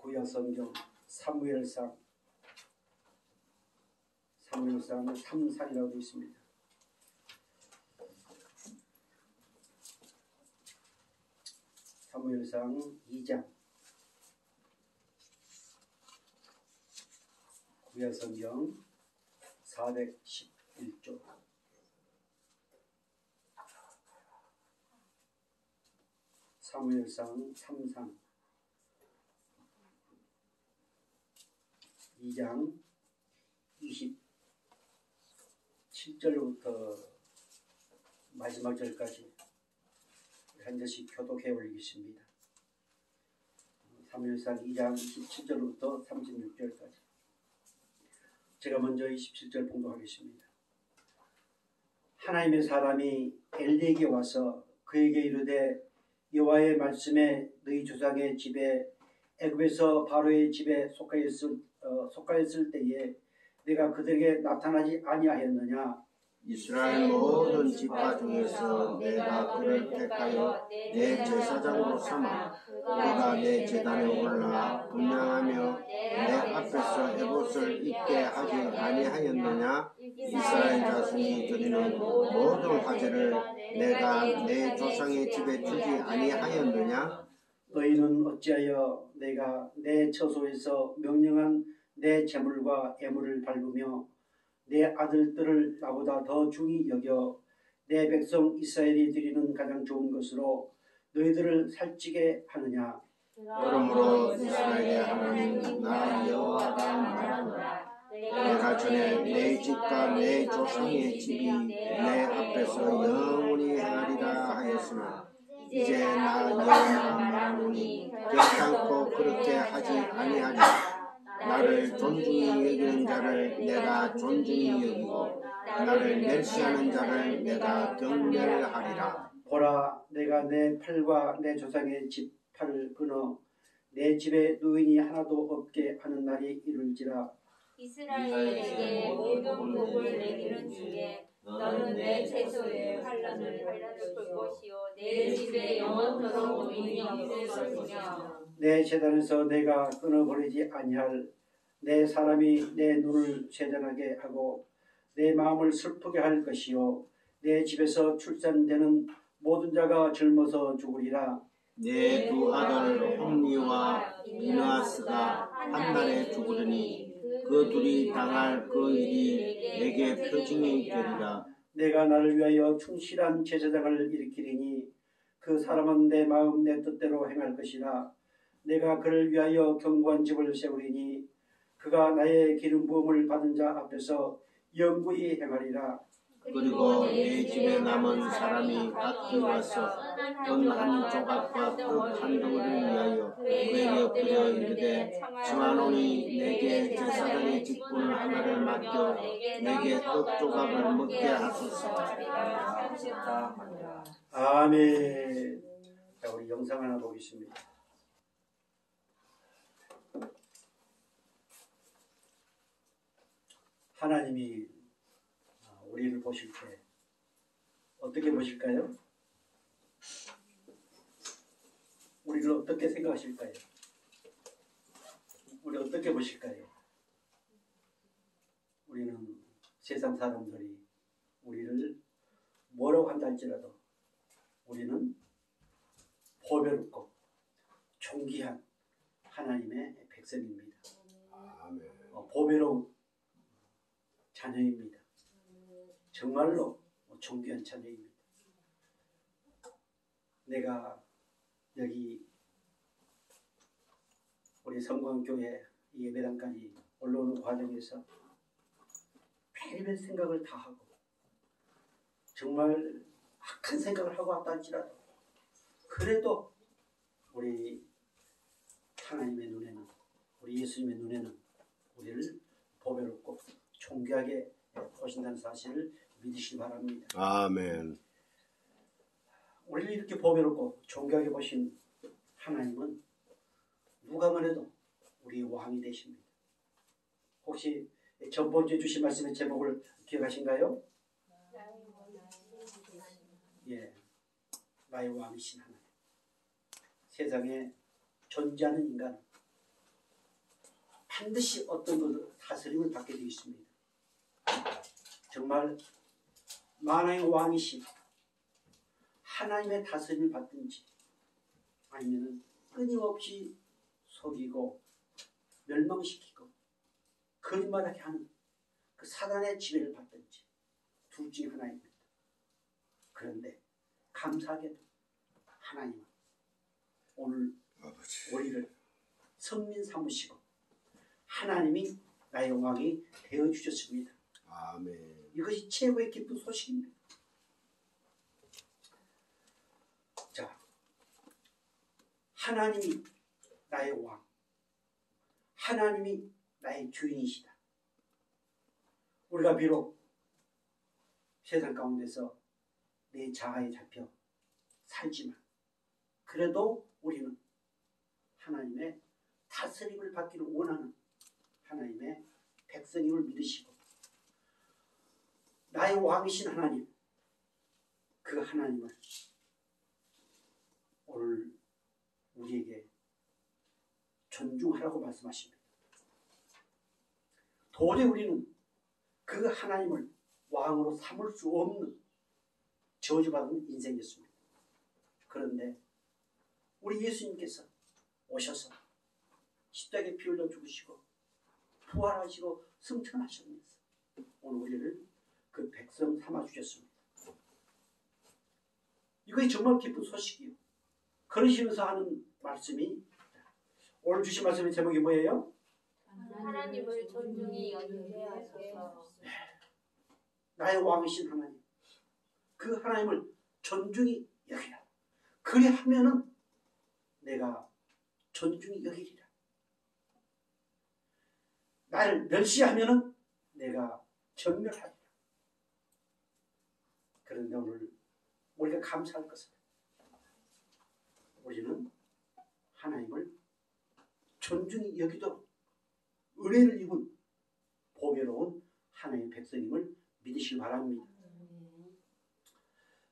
구약 성경 사무엘상 3장이라고 되어 있습니다. 사무엘상 2장 구약 성경 411조 사무엘상 3장 2장 27절부터 마지막 절까지 한 절씩 교독해 올리겠습니다. 사무엘상 2장 27절부터 36절까지 제가 먼저 27절 봉독하겠습니다. 하나님의 사람이 엘리에게 와서 그에게 이르되 여호와의 말씀에 너희 조상의 집에 애굽에서 바로의 집에 속하였을 때에 내가 그들에게 나타나지 아니하였느냐. 이스라엘 모든 지파 중에서 내가 그를 택하여 내 제사장으로 삼아 그가 내 제단에 올라 분향하며 내 앞에서 에봇을 입게 하지 아니하였느냐. 이스라엘 자손이 드리는 모든 화제를 내가 내 조상의 집에 주지 아니하였느냐. 너희는 어찌하여 내가 내 처소에서 명령한 내 제물과 예물을 밟으며 내 아들들을 나보다 더 중히 여겨 내 백성 이스라엘이 드리는 가장 좋은 것으로 너희들을 살찌게 하느냐. 그러므로 이스라엘의 하나님 나 여호와가 말하노라. 내가 전에 내 집과 내 조상의 집이 내 앞에서 영원히 행하리라 하였으나 이제 나 여호와가 말하노니 결단코 그렇게 하지 아니하리라. 나를 존중히 여기는 자를 내가 존중히 여기고 나를 멸시하는 자를 내가 경멸하리라. 보라, 내가 내 팔과 내 조상의 집 팔을 끊어 내 집에 노인이 하나도 없게 하는 날이 이룰지라. 이스라엘에게 모든 복을 내리는 중에 너는 내 채소에 환난을 볼 것이요 내 집에 영원토록 노인이 없을 것이며 내 제단에서 내가 끊어버리지 아니할 내 사람이 내 눈을 세잔하게 하고 내 마음을 슬프게 할 것이요 내 집에서 출산되는 모든 자가 젊어서 죽으리라. 내 두 아들 홈리와 비느하스가 한날에 죽으리니 그 둘이 당할 그 일이 내게 표징이 되리라. 내가 나를 위하여 충실한 제사장을 일으키리니 그 사람은 내 마음 내 뜻대로 행할 것이라. 내가 그를 위하여 견고한 집을 세우리니 그가 나의 기름 부음을 받은 자 앞에서 영구히 행하리라. 그리고 내 집에 남은 사람이 각기 와서 은 한 조각과 떡 한 덩어리를 위하여 그에게 부여 이르되 청하노니 내게 제사장의 직분 하나를 맡겨 내게 떡 조각을 먹게 하소서. 아멘. 자, 우리 영상 하나 보겠습니다. 하나님이 우리를 보실 때 어떻게 보실까요? 우리를 어떻게 생각하실까요? 우리 어떻게 보실까요? 우리는 세상 사람들이 우리를 뭐라고 한다 할지라도 우리는 보배롭고 존귀한 하나님의 백성입니다. 보배로운 자녀입니다. 정말로 존귀한 자녀입니다. 내가 여기 우리 성광교회 예배당까지 올라오는 과정에서 별의별 생각을 다 하고 정말 악한 생각을 하고 왔다 할지라도 그래도 우리 하나님의 눈에는 우리 예수님의 눈에는 우리를 보배롭고 존귀하게 보신다는 사실을 믿으시기 바랍니다. 아멘. 우리를 이렇게 보배롭고 존귀하게 보신 하나님은 누가 뭐래도 우리의 왕이 되십니다. 혹시 전번주에 주신 말씀의 제목을 기억하신가요? 예, 나의 왕이신 하나님. 세상에 존재하는 인간, 반드시 어떤 그 다스림을 받게 되어 있습니다. 정말 만왕의 왕이신 하나님의 다스림을 받든지 아니면 끊임없이 속이고 멸망시키고 거짓말하게 하는 그 사단의 지배를 받든지 둘 중에 하나입니다. 그런데 감사하게도 하나님은 오늘 우리를 성민 삼으시고 하나님이 나의 왕이 되어주셨습니다. 아멘. 이것이 최고의 기쁜 소식입니다. 자, 하나님이 나의 왕, 하나님이 나의 주인이시다. 우리가 비록 세상 가운데서 내 자아에 잡혀 살지만 그래도 우리는 하나님의 다스림을 받기를 원하는 하나님의 백성임을 믿으시고 나의 왕이신 하나님, 그 하나님을 오늘 우리에게 존중하라고 말씀하십니다. 도저히 우리는 그 하나님을 왕으로 삼을 수 없는 저주받은 인생이었습니다. 그런데 우리 예수님께서 오셔서 십자가에 피 흘려 죽으시고 부활하시고 승천하셨면서 오늘 우리를 그 백성 삼아주셨습니다. 이것이 정말 기쁜 소식이요. 그러시면서 하는 말씀이 오늘 주신 말씀의 제목이 뭐예요? 하나님을 존중히 여기게 하소서. 나의 왕이신 하나님, 그 하나님을 존중히 여기라. 그리하면은 내가 존중히 여기리라. 나를 멸시하면은 내가 정멸하리라. 그런데 오늘 우리가 감사할 것은 우리는 하나님을 존중히 여기도록 은혜를 입은 보배로운 하나님의 백성임을 믿으시기 바랍니다.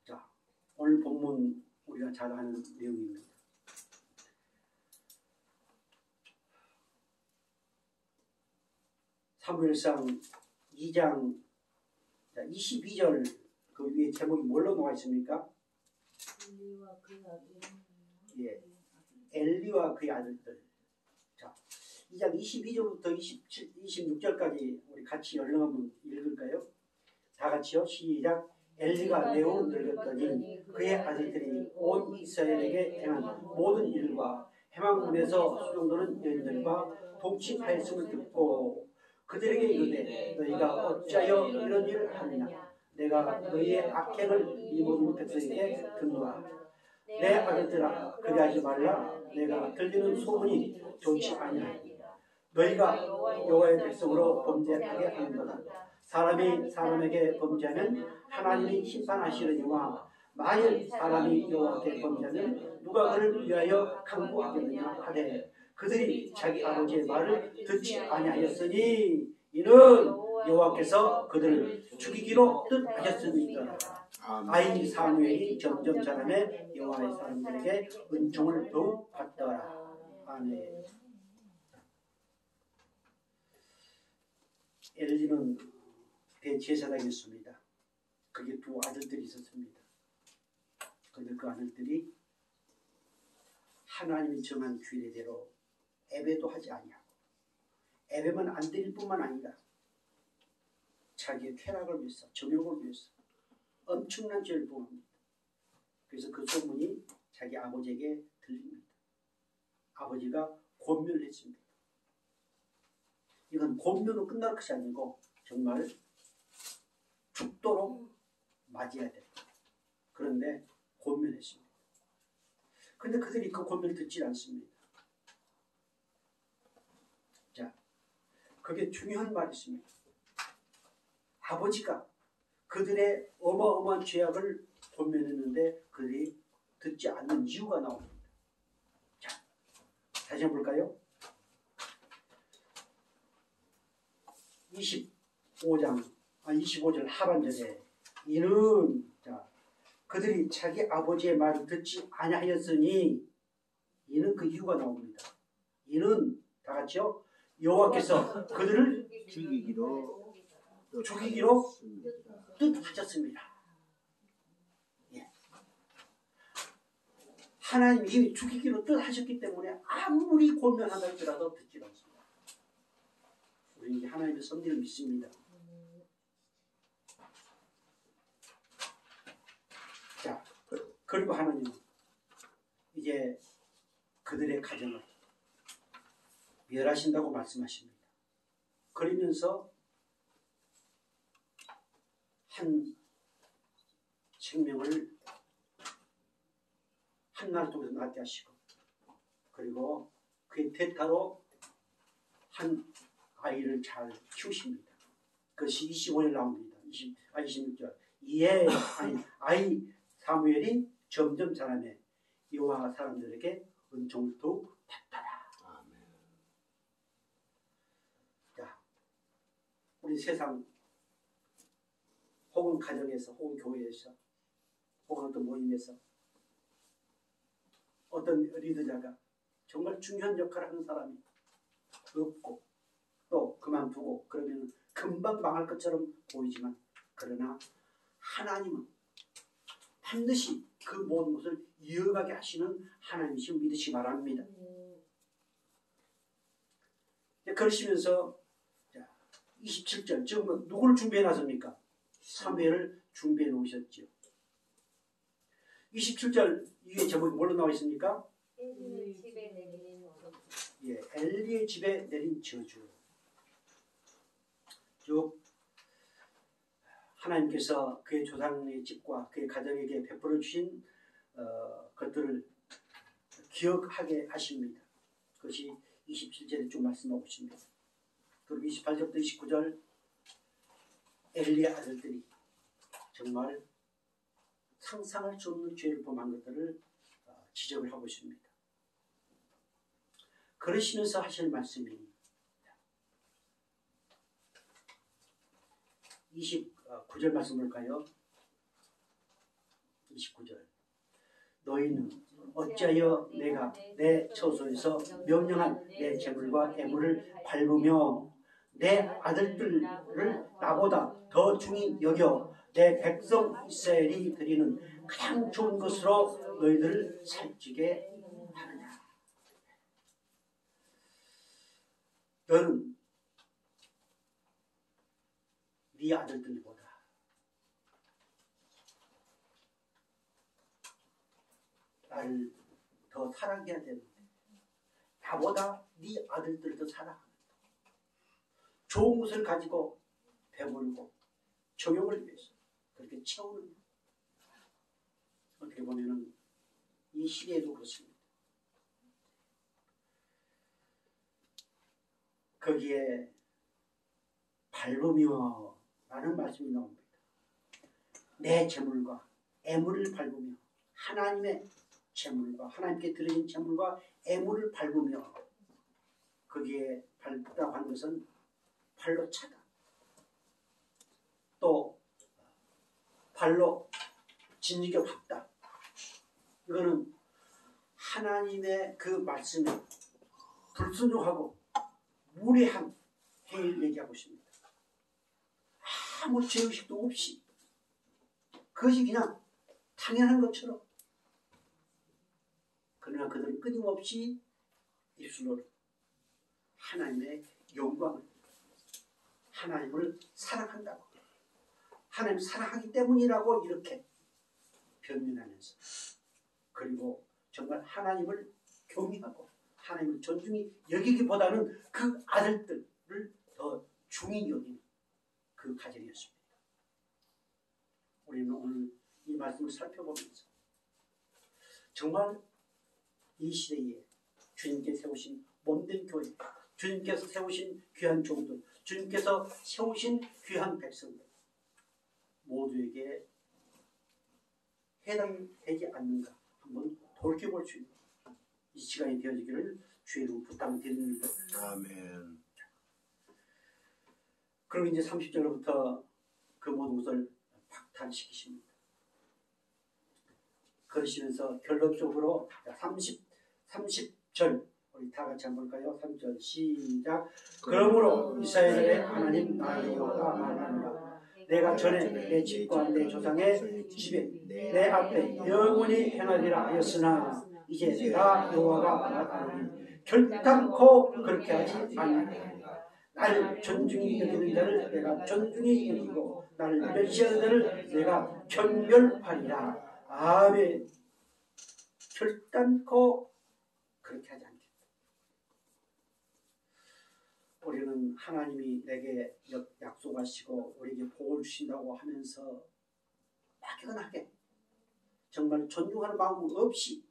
자, 오늘 본문 우리가 잘 아는 내용입니다. 사무엘상 2장 22절 그 위에 제목이 뭘로 나와 있습니까? 예, 엘리와 그의 아들들. 자, 2장 22절부터 26절까지 우리 같이 얼른 한번 읽을까요? 다 같이요. 시작. 엘리가 매우 늙었더니 그의 아들들이 온 이스라엘에게 행한 모든 일과 해망군에서 수종도는 여인들과 동침하였음을 듣고 그들에게 이르되 너희가 어찌하여 이런 일을 하느냐. 내가 너희의 악행을 이 모든 백성에게 듣노라. 내 아들들아 그리하지 말라. 내가 들리는 소문이 좋지 아니하니라. 너희가 여호와의 백성으로 범죄하게 하는도다. 사람이 사람에게 범죄하면 하나님이 심판하시려니와 만일 사람이 여호와께 범죄하면 누가 그를 위하여 강구하겠느냐 하되 그들이 자기 아버지의 말을 듣지 아니하였으니 이는 여호와께서 그들을 죽이기로 뜻하셨으니까. 아이 사무엘이 점점 자라매 여호와의 사람들에게 은총을 더욱 받더라. 아멘. 엘리는 대제사장이었습니다. 그게 두 아들들이 있었습니다. 그런데 그 아들들이 하나님이 정한 규례대로 예배도 하지 아니하고 예배만 안 드릴 뿐만 아니라 자기의 쾌락을 위해서 정욕을 위해서 엄청난 죄를 범합니다. 그래서 그 소문이 자기 아버지에게 들립니다. 아버지가 권면을 했습니다. 이건 권면으로 끝날 것이 아니고 정말 죽도록 맞이해야 됩니다. 그런데 권면했습니다. 그런데 그들이 그 권면을 듣지 않습니다. 자, 그게 중요한 말이 있습니다. 아버지가 그들의 어마어마한 죄악을 권면했는데 그들이 듣지 않는 이유가 나옵니다. 자, 다시 한번 볼까요? 25절 하반절에 이는 자, 그들이 자기 아버지의 말을 듣지 아니하였으니 이는 그 이유가 나옵니다. 이는 다 같이요. 여호와께서 그들을 죽이기로 뜻하셨습니다. 예. 하나님이 이미 죽이기로 뜻하셨기 때문에 아무리 권면한다 할지라도 듣지 않습니다. 우리는 이제 하나님의 섭리를 믿습니다. 자, 그리고 하나님은 이제 그들의 가정을 멸하신다고 말씀하십니다. 그러면서 한 생명을 한날 동에서 낫게 하시고, 그리고 그의 대가로 한 아이를 잘 키우십니다. 그것이 25절 나옵니다. 26절. 이에 아이 사무엘이 점점 자라며 여호와 사람들에게 은총을 더욱 받더라. 자, 우리 세상 혹은 가정에서 혹은 교회에서 혹은 어떤 모임에서 어떤 리더자가 정말 중요한 역할을 하는 사람이 없고 또 그만두고 그러면 금방 망할 것처럼 보이지만, 그러나 하나님은 반드시 그 모든 것을 이어가게 하시는 하나님이신 믿으시기 바랍니다. 그러시면서 27절, 지금 누구를 준비해 놨습니까? 사무엘을 준비해 놓으셨죠. 27절 위에 제목이 뭘로 나와 있습니까? 엘리의 집에 내린 저주. 예, 엘리의 집에 내린 저주. 쭉 하나님께서 그의 조상의 집과 그의 가정에게 베풀어 주신 것들을 기억하게 하십니다. 그것이 27절에 쭉 말씀하고 있습니다. 그리고 28절부터 29절 엘리의 아들들이 정말 상상할 수 없는 죄를 범한 것들을 지적을 하고 있습니다. 그러시면서 하실 말씀이 29절 말씀 볼까요? 29절. 너희는 어찌하여 내가 내 처소에서 명령한 내 재물과 애물을 밟으며 내 아들들을 나보다 더 중히 여겨 내 백성 이스라엘이 드리는 가장 좋은 것으로 너희들을 살찌게 하느냐. 너는 네 아들들보다 나를 더 사랑해야 되는데 나보다 네 아들들을 더 사랑한다. 좋은 것을 가지고 배불고 정욕을 위해서 그렇게 채우는, 어떻게 보면은 이 시대에도 그렇습니다. 거기에 밟으며 라는 말씀이 나옵니다. 내 재물과 애물을 밟으며, 하나님의 재물과 하나님께 드린 재물과 애물을 밟으며, 거기에 밟다고 하는 것은 발로 차다. 또 발로 짓이겨 밟다. 이거는 하나님의 그 말씀에 불순종하고 무례한 행위를 얘기하고 있습니다. 아무 죄의식도 없이 그것이 그냥 당연한 것처럼, 그러나 그들은 끊임없이 입술로 하나님의 영광을, 하나님을 사랑한다고, 하나님 사랑하기 때문이라고 이렇게 변명하면서, 그리고 정말 하나님을 경외하고 하나님을 존중히 여기기보다는 그 아들들을 더 중히 여기는 그 가정이었습니다. 우리는 오늘 이 말씀을 살펴보면서 정말 이 시대에 주님께서 세우신 몸된 교회, 주님께서 세우신 귀한 종들, 주님께서 세우신 귀한 백성들 모두에게 해당되지 않는가 한번 돌이켜볼 수 있는 이 시간이 되어지기를 주의 이름으로 부탁드립니다. 아멘. 그리고 이제 30절부터 그 모든 것을 박탈시키십니다. 그러시면서 결론적으로 30절 우리 다 같이 한번 볼까요? 3절 시작. 그러므로 이스라엘의 하나님 나의 여호와가 말하노라. 내가 전에 내 집과 내 조상의 집에 내 앞에 영원히 행하리라 하였으나 이제 내가 여호와가 말하노니 결단코 그렇게 하지 아니하리라. 나를 존중히 여기는 자를 내가 존중히 여기고 나를 멸시하는 자를 내가 경멸하리라. 아멘. 결단코 그렇게 하지 않겠다. 우리는 하나님이 내게 약속하시고 우리에게 복을 주신다고 하면서 막연하게 정말 존중하는 마음 없이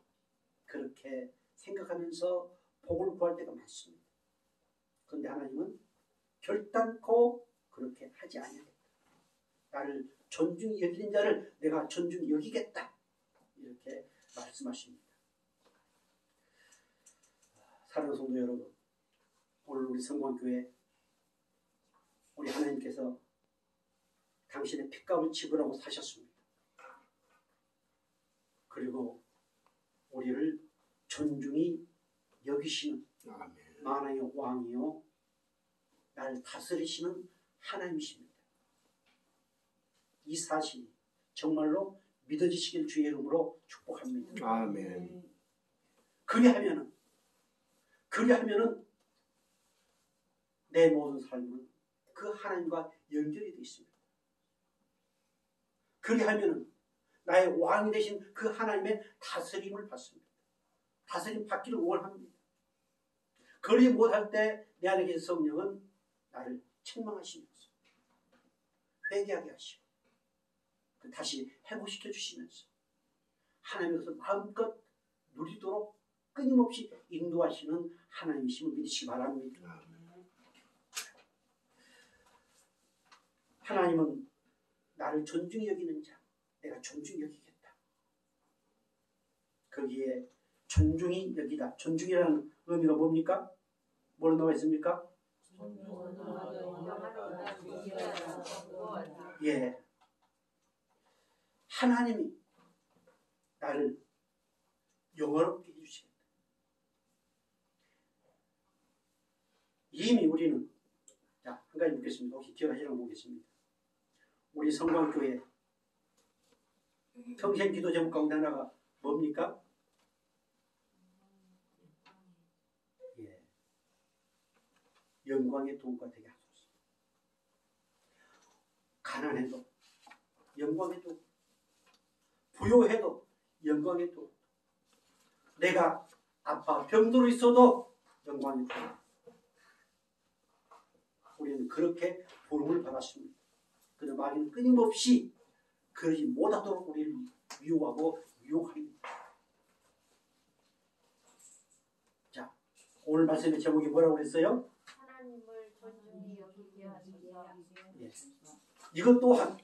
그렇게 생각하면서 복을 구할 때가 많습니다. 그런데 하나님은 결단코 그렇게 하지 않겠다. 나를 존중히 여기는 자를 내가 존중히 여기겠다. 이렇게 말씀하십니다. 사랑하는 성도 여러분, 오늘 우리 성광교회 우리 하나님께서 당신의 핏값을 지불하고 사셨습니다. 그리고 우리를 존중히 여기시는 만왕의 왕이요 나를 다스리시는 하나님이십니다. 이 사실이 정말로 믿어지시길 주의 이름으로 축복합니다. 아멘. 그리하면은 내 모든 삶은 그 하나님과 연결이 되어 있습니다. 그리하면은 나의 왕이 되신 그 하나님의 다스림을 받습니다. 다스림 받기를 원합니다. 그리 못할 때 내 안에 계신 성령은 나를 책망하시면서 회개하게 하시고 다시 회복시켜 주시면서 하나님께서 마음껏 누리도록 끊임없이 인도하시는 하나님이심을 믿으시기 바랍니다. 하나님은 나를 존중히 여기는 자, 내가 존중히 여기겠다. 거기에 존중히 여기다. 존중이라는 의미가 뭡니까? 뭐로 나와 있습니까? 예, 하나님이 나를 영화롭게 해주시겠다. 이미 우리는 자, 한 가지 묻겠습니다. 혹시 기억하시라고 보겠습니다. 우리 성광교회 평생 기도 제목 가운데 하나가 뭡니까? 예, 영광의 도구가 되게 하소서. 가난해도 영광의 도구, 부요해도 영광의 도구, 내가 아파 병들어 있어도 영광의 도구. 우리는 그렇게 부름을 받았습니다. 그런데 마귀는 끊임없이 그러지 못하도록 우리를 미워하고 유혹합니다. 자, 오늘 말씀의 제목이 뭐라고 그랬어요? 하나님을 존중히 여기게 하소서. 예. 이것 또한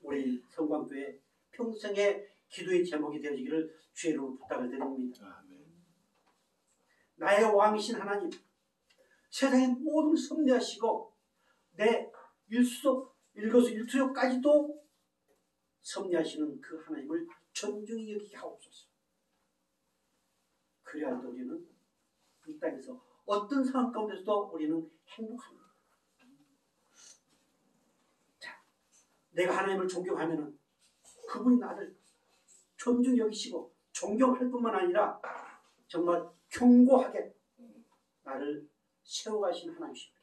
우리 성광교회 평생의 기도의 제목이 되어지기를 주의 이름으로 부탁을 드립니다. 나의 왕이신 하나님, 세상의 모든 섭리하시고 내 일거수일투족까지도 섭리하시는 그 하나님을 존중히 여기게 하옵소서. 그래야 우리는 이 땅에서 어떤 상황 가운데서도 우리는 행복합니다. 자, 내가 하나님을 존경하면은 그분이 나를 존중히 여기시고 존경할 뿐만 아니라 정말 견고하게 나를 세워가신 하나님이십니다.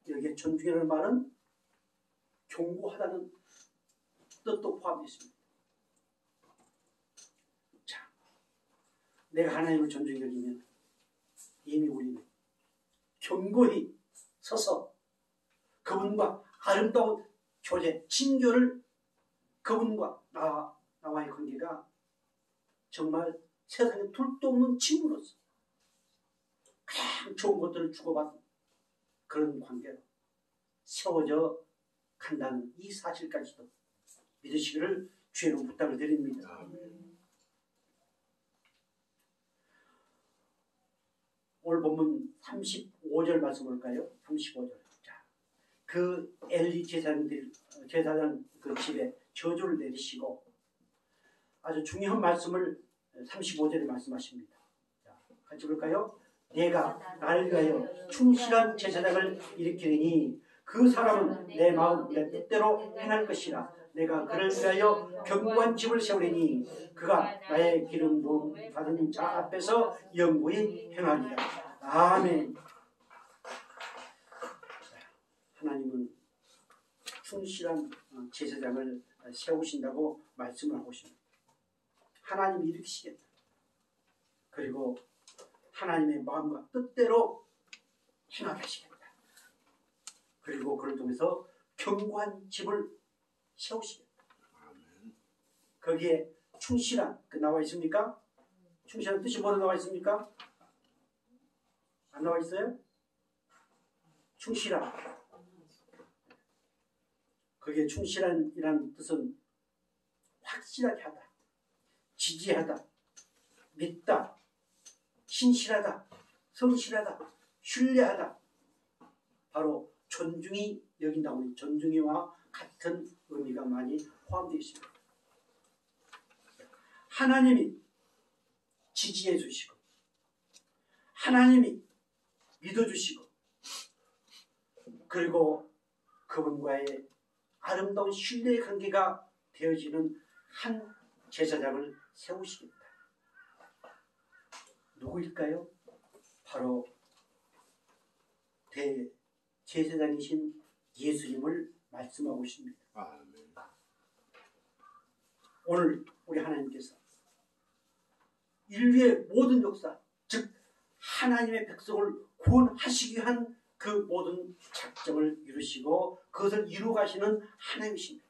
여기에 존중이라는 말은 견고하다는 뜻도 포함되어 있습니다. 자, 내가 하나님을 존중히 여기면 이미 우리는 견고히 서서 그분과 아름다운 교제, 친교를 그분과 나와의 관계가 정말 세상에 둘도 없는 친구로서 가장 좋은 것들을 주고받는 그런 관계로 세워져 간다는 이 사실까지도 믿으시기를 주의 이름으로 부탁을 드립니다. 오늘 본문 35절 말씀 볼까요? 35절. 자, 그 엘리 제사장 그 집에 저주를 내리시고 아주 중요한 말씀을 35절에 말씀하십니다. 자, 같이 볼까요? 내가 나를 위하여 충실한 제사장을 일으키리니 그 사람은 내 마음 내 뜻대로 행할 것이라. 내가 그를 위하여 견고한 집을 세우리니 그가 나의 기름 부음 받은 자 앞에서 영구히 행하리라. 아멘. 하나님은 충실한 제사장을 세우신다고 말씀을 하고 있습니다. 하나님이 일으키시겠다. 그리고 하나님의 마음과 뜻대로 행하게 하시겠다. 그리고 그를 통해서 견고한 집을 세우시겠다. 거기에 충실한 나와 있습니까? 충실한 뜻이 뭐로 나와 있습니까? 안 나와 있어요? 충실한. 거기에 충실한이라는 뜻은 확실하게 하다, 지지하다, 믿다, 신실하다, 성실하다, 신뢰하다. 바로 존중이 여긴다고 존중이와 같은 의미가 많이 포함되어 있습니다. 하나님이 지지해 주시고 하나님이 믿어주시고 그리고 그분과의 아름다운 신뢰의 관계가 되어지는 한 제사장을 세우시겠다. 누구일까요? 바로 대제사장이신 예수님을 말씀하고 있습니다. 오늘 우리 하나님께서 인류의 모든 역사, 즉 하나님의 백성을 구원하시기 위한 그 모든 작정을 이루시고 그것을 이루어 가시는 하나님이십니다.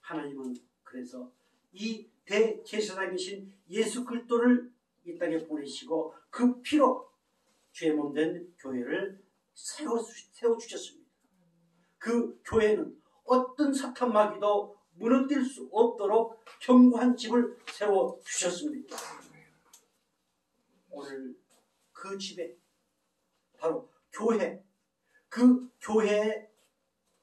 하나님은 그래서 이 대제사장이신 예수 그리스도를 이 땅에 보내시고 그 피로 죄 몸된 교회를 세워주셨습니다. 그 교회는 어떤 사탄 마귀도 무너뜨릴 수 없도록 견고한 집을 세워주셨습니다. 오늘 그 집에 바로 교회, 그 교회의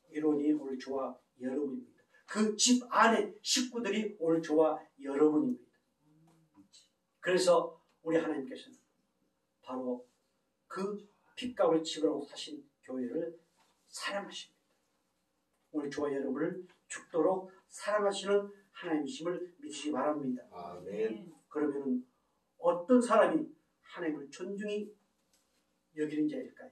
일원이 오늘 저와 여러분입니다. 그 집 안에 식구들이 오늘 저와 여러분입니다. 그래서 우리 하나님께서는 바로 그 핏값을 지불하고 사신 교회를 사랑하십니다. 오늘 저와 여러분을 죽도록 사랑하시는 하나님이심을 믿으시기 바랍니다. 아멘. 그러면 어떤 사람이 하나님을 존중히 여기는 자일까요?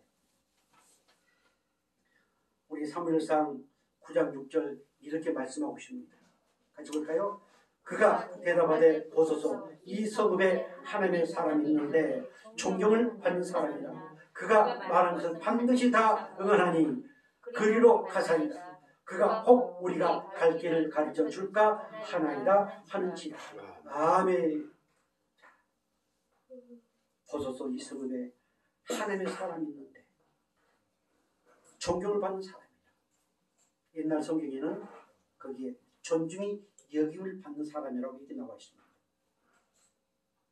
우리 사무엘상 9장 6절 이렇게 말씀하고 있습니다. 같이 볼까요? 그가 대답하되 보소서 이 성읍에 하나님의 사람이 있는데 존경을 받는 사람이라. 그가 말한 것은 반드시 다 응하나니 그리로 가사이다. 그가 혹 우리가 갈 길을 가르쳐 줄까 하나이다 하는지라. 아멘. 보소서 이 성읍에 하나님의 사람이 있는데 존경을 받는 사람이다. 옛날 성경에는 거기에 존중이 여김을 받는 사람이라고 이렇게 나와 있습니다.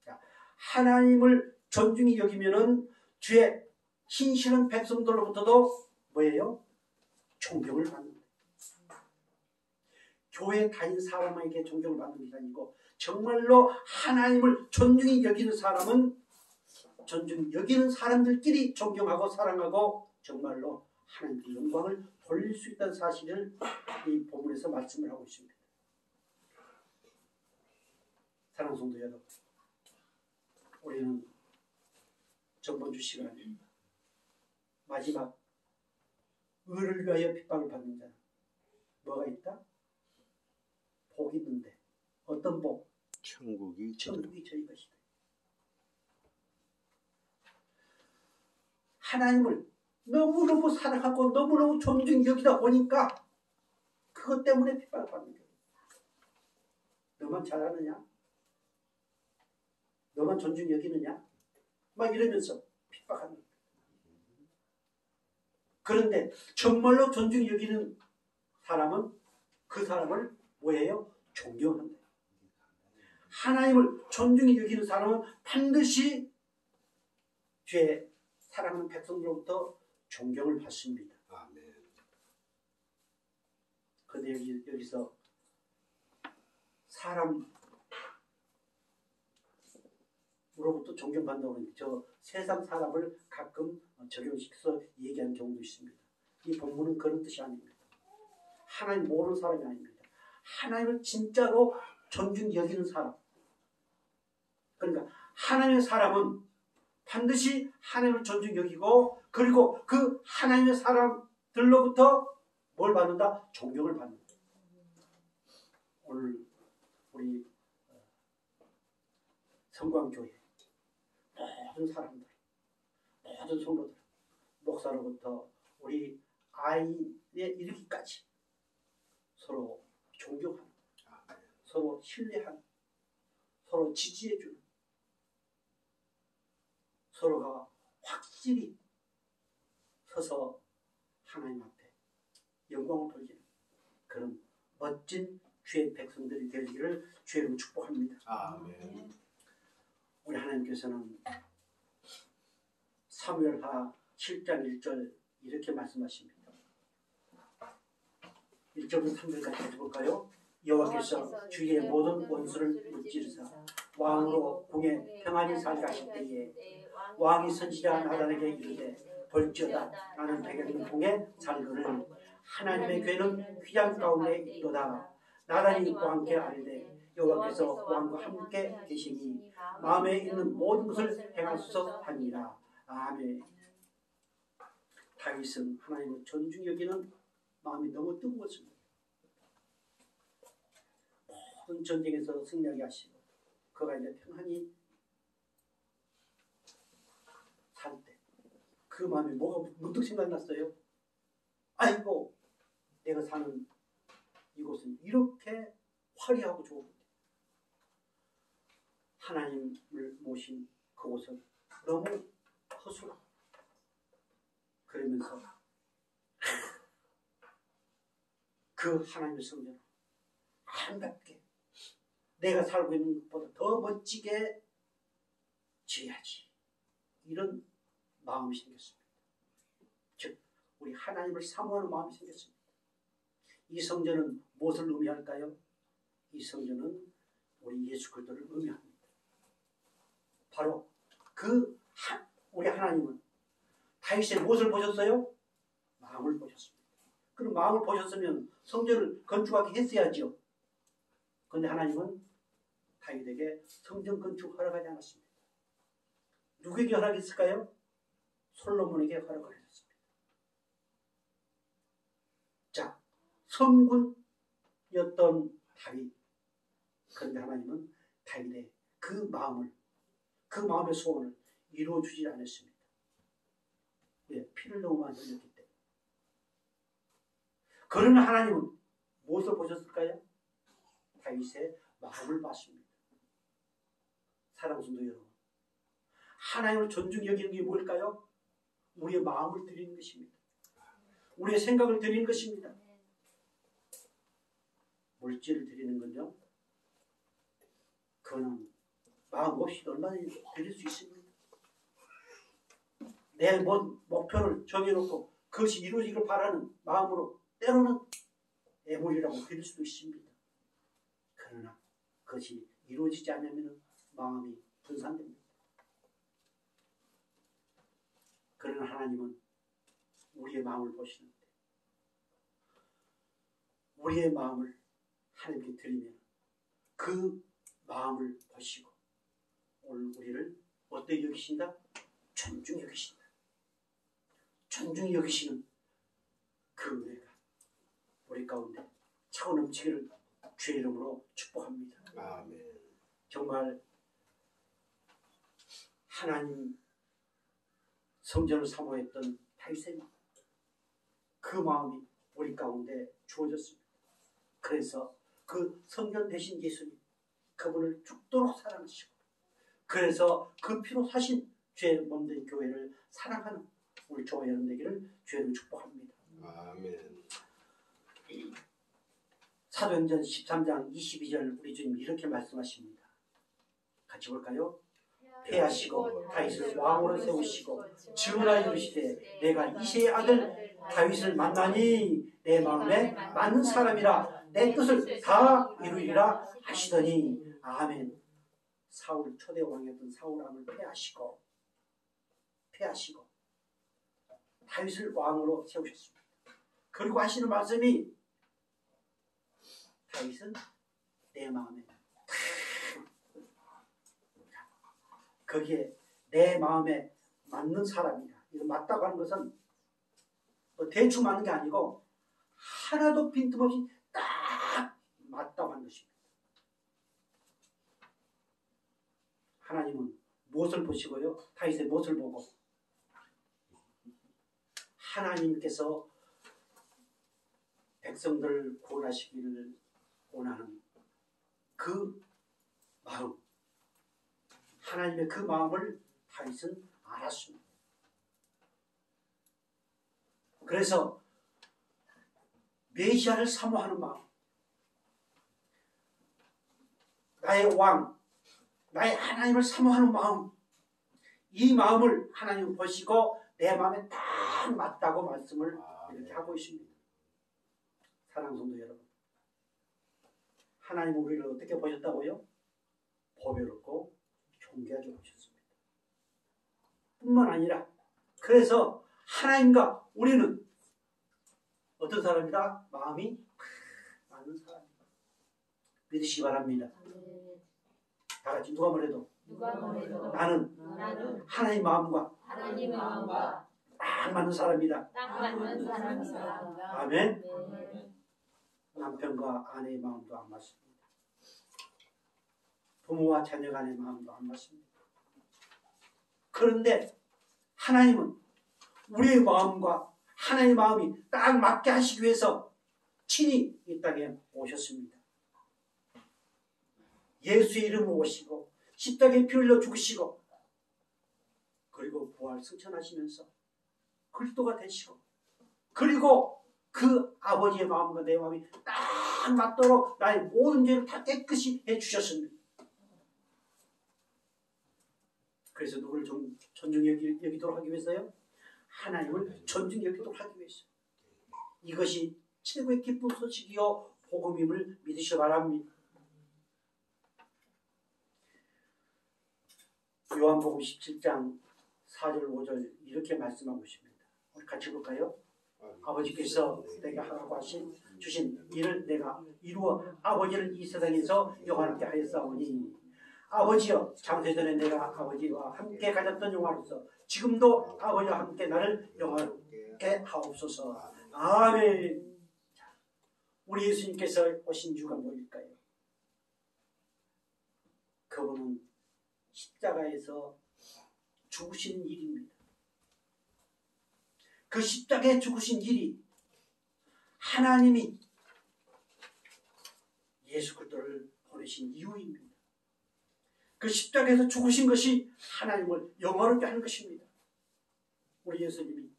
자, 하나님을 존중히 여기면은 주의 신실한 백성들로부터도 뭐예요? 존경을 받는 거예요. 교회 다닌 사람에게 존경을 받는 게 아니고 정말로 하나님을 존중히 여기는 사람은 존중히 여기는 사람들끼리 존경하고 사랑하고 정말로 하나님께 영광을 돌릴 수 있다는 사실을 이 본문에서 말씀을 하고 있습니다. 사랑하는 성도 여러분, 우리는 저번 주 시간에 마지막 의를 위하여 핍박을 받는 자 뭐가 있다? 복이 있는데 어떤 복? 천국이 저희 것이다. 하나님을 너무너무 사랑하고 너무너무 존중히 여기다 보니까 그것 때문에 핍박을 받는 거예요. 너만 잘하느냐? 너만 존중히 여기느냐? 막 이러면서 핍박하는 거예요. 그런데 정말로 존중히 여기는 사람은 그 사람을 뭐예요? 존경한다. 하나님을 존중히 여기는 사람은 반드시 죄 사랑하는 백성들로부터 존경을 받습니다. 아멘. 그런데 여기서 사람 하나님으로부터 존경받는다고 하는데 저 세상 사람을 가끔 적용시켜서 얘기하는 경우도 있습니다. 이 본문은 그런 뜻이 아닙니다. 하나님 모르는 사람이 아닙니다. 하나님을 진짜로 존중 여기는 사람. 그러니까 하나님의 사람은 반드시 하나님을 존중 여기고 그리고 그 하나님의 사람들로부터 뭘 받는다? 존경을 받는다. 오늘 우리 성광교회 모든 사람들, 모든 성도들, 목사로부터 우리 아이에 이르기까지 서로 존경하는, 서로 신뢰하는, 서로 지지해주는, 서로가 확실히 서서 하나님 앞에 영광을 돌리는 그런 멋진 주의 백성들이 되기를 주의로 축복합니다. 아멘. 우리 하나님께서는 사무엘하 7장 1절 이렇게 말씀하십니다. 1절부터 3절까지 해볼까요? 여호와께서 주의 모든 원수를 무찌르사 왕으로 궁에 평안히 살게 하실 때에 왕이 선지자 나단에게 이르되 볼지어다 나는 백양의 궁에 살거늘 하나님의 괴는 휘장 가운데 있도다. 나단이 이와 함께 아뢰되 여호와께서 왕과 함께 계시니 마음에 있는 모든 것을 행하소서 하니라. 아멘. 다윗은 하나님을 존중 여기는 마음이 너무 뜨거웠습니다. 모든 전쟁에서 승리하게 하시고 그가 이제 평안히 살 때 그 마음에 뭐가 문득 생각났어요. 아이고 내가 사는 이곳은 이렇게 화려하고 좋은 하나님을 모신 그곳은 너무 허술하고 그러면서 그 하나님의 성전을 아름답게 내가 살고 있는 것보다 더 멋지게 지어야지 이런 마음이 생겼습니다. 즉 우리 하나님을 사모하는 마음이 생겼습니다. 이 성전은 무엇을 의미할까요? 이 성전은 우리 예수 그리스도를 의미합니다. 바로 우리 하나님은 다윗의 무엇을 보셨어요? 마음을 보셨습니다. 그럼 마음을 보셨으면 성전을 건축하게 했어야죠. 그런데 하나님은 다윗에게 성전 건축 허락하지 않았습니다. 누구에게 허락했을까요? 솔로몬에게 허락을 했습니다. 자, 성군이었던 다윗. 그런데 하나님은 다윗의 그 마음의 소원을 이루어주지 않았습니다. 왜? 피를 너무 많이 흘렸기 때문에. 그러나 하나님은 무엇을 보셨을까요? 다윗의 마음을 봤습니다. 사랑하는 성도 여러분, 하나님을 존중 여기는 게 뭘까요? 우리의 마음을 드리는 것입니다. 우리의 생각을 드리는 것입니다. 물질을 드리는 건요, 그거는 마음 없이 얼마든지 드릴 수 있습니다. 내 목표를 정해놓고 그것이 이루어지길 바라는 마음으로 때로는 애물이라고 드릴 수도 있습니다. 그러나 그것이 이루어지지 않으면 마음이 분산됩니다. 그러나 하나님은 우리의 마음을 보시는데 우리의 마음을 하나님께 드리면 그 마음을 보시고 오늘 우리를 어떻게 여기신다? 존중히 여기신다. 존중히 여기시는 그 은혜가 우리 가운데 차고 넘치기를 주의 이름으로 축복합니다. 아멘. 정말 하나님 성전을 사모했던 다윗의 마음, 그 마음이 우리 가운데 주어졌습니다. 그래서 그 성전 대신 예수님, 그분을 죽도록 사랑하시고 그래서 그 피로 사신 죄 몸된 교회를 사랑하는 우리 교회 여러분 되기를 주의로 축복합니다. 아멘. 사도행전 13장 22절 우리 주님 이렇게 말씀하십니다. 같이 볼까요? 패하시고 다윗을 왕으로 세우시고 증언하여 이르시되 내가 이새의 아들 다윗을 만나니 내 마음에 맞는 사람이라 내 뜻을 다 이루리라 하시더니 아멘. 사울 초대 왕이었던 사울 왕을 패하시고 다윗을 왕으로 세우셨습니다. 그리고 하시는 말씀이 다윗은 내 마음에 거기에 내 마음에 맞는 사람이다. 이거 맞다고 하는 것은 뭐 대충 맞는 게 아니고 하나도 빈틈없이 딱 맞다고 하는 것입니다. 하나님은 무엇을 보시고요? 다윗의 무엇을 보고? 하나님께서 백성들을 구원하시기를 원하는 그 마음, 하나님의 그 마음을 다윗은 알았습니다. 그래서 메시아를 사모하는 마음, 나의 왕, 나의 하나님을 사모하는 마음, 이 마음을 하나님 보시고 내 마음에 딱 맞다고 말씀을 이렇게 하고 있습니다. 사랑하는 성도 여러분, 하나님은 우리를 어떻게 보셨다고요? 보배롭고 존귀하게 보셨습니다. 뿐만 아니라 그래서 하나님과 우리는 어떤 사람이다? 마음이 맞는 사람입니다. 믿으시기 바랍니다. 다 같이 누가 뭐래도 나는 하나님 마음과 딱 맞는 사람이다. 아멘. 남편과 아내의 마음도 안 맞습니다. 부모와 자녀 간의 마음도 안 맞습니다. 그런데 하나님은 우리의 마음과 하나님의 마음이 딱 맞게 하시기 위해서 친히 이 땅에 오셨습니다. 예수의 이름으로 오시고 십자가에 피 흘려 죽으시고 그리고 부활 승천하시면서 그리스도가 되시고 그리고 그 아버지의 마음과 내 마음이 딱 맞도록 나의 모든 죄를 다 깨끗이 해주셨습니다. 그래서 누구를 존중 여기도록 하기 위해서요? 하나님을 존중 여기도록 하기 위해서. 이것이 최고의 기쁜 소식이요 복음임을 믿으시기 바랍니다. 요한복음 17장 4절 5절 이렇게 말씀하고 있습니다. 우리 같이 볼까요? 아버지께서 내가 하라고 주신 일을 내가 이루어 아버지를 이 세상에서 영화롭게 하였사오니 아버지여 창세전에 내가 아버지와 함께 가졌던 영화로서 지금도 아버지와 함께 나를 영화롭게 하옵소서. 아멘. 우리 예수님께서 오신 이유가 뭘까요? 그분은 십자가에서 죽으신 일입니다. 그 십자가에 죽으신 일이 하나님이 예수 그리스도를 보내신 이유입니다. 그 십자가에서 죽으신 것이 하나님을 영화롭게 하는 것입니다. 우리 예수님이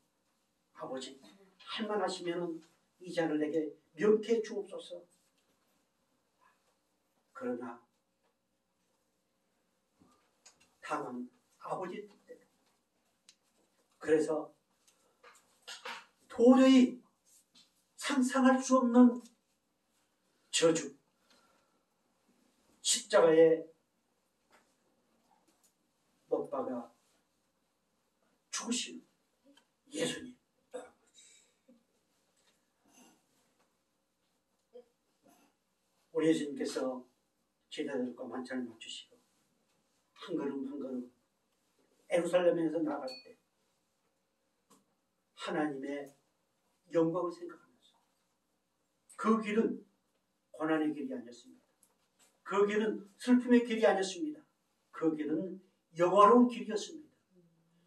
아버지 할만하시면 이 잔을 내게 명쾌해 주옵소서. 그러나 다만 아버지 뜻대로 그래서 도저히 상상할 수 없는 저주 십자가에 못 박아 죽으신 예수님. 우리 예수님께서 제자들과 만찬을 맞추시고 한 걸음 한 걸음 예루살렘에서 나갈 때 하나님의 영광을 생각하면서 그 길은 고난의 길이 아니었습니다. 그 길은 슬픔의 길이 아니었습니다. 그 길은 영화로운 길이었습니다.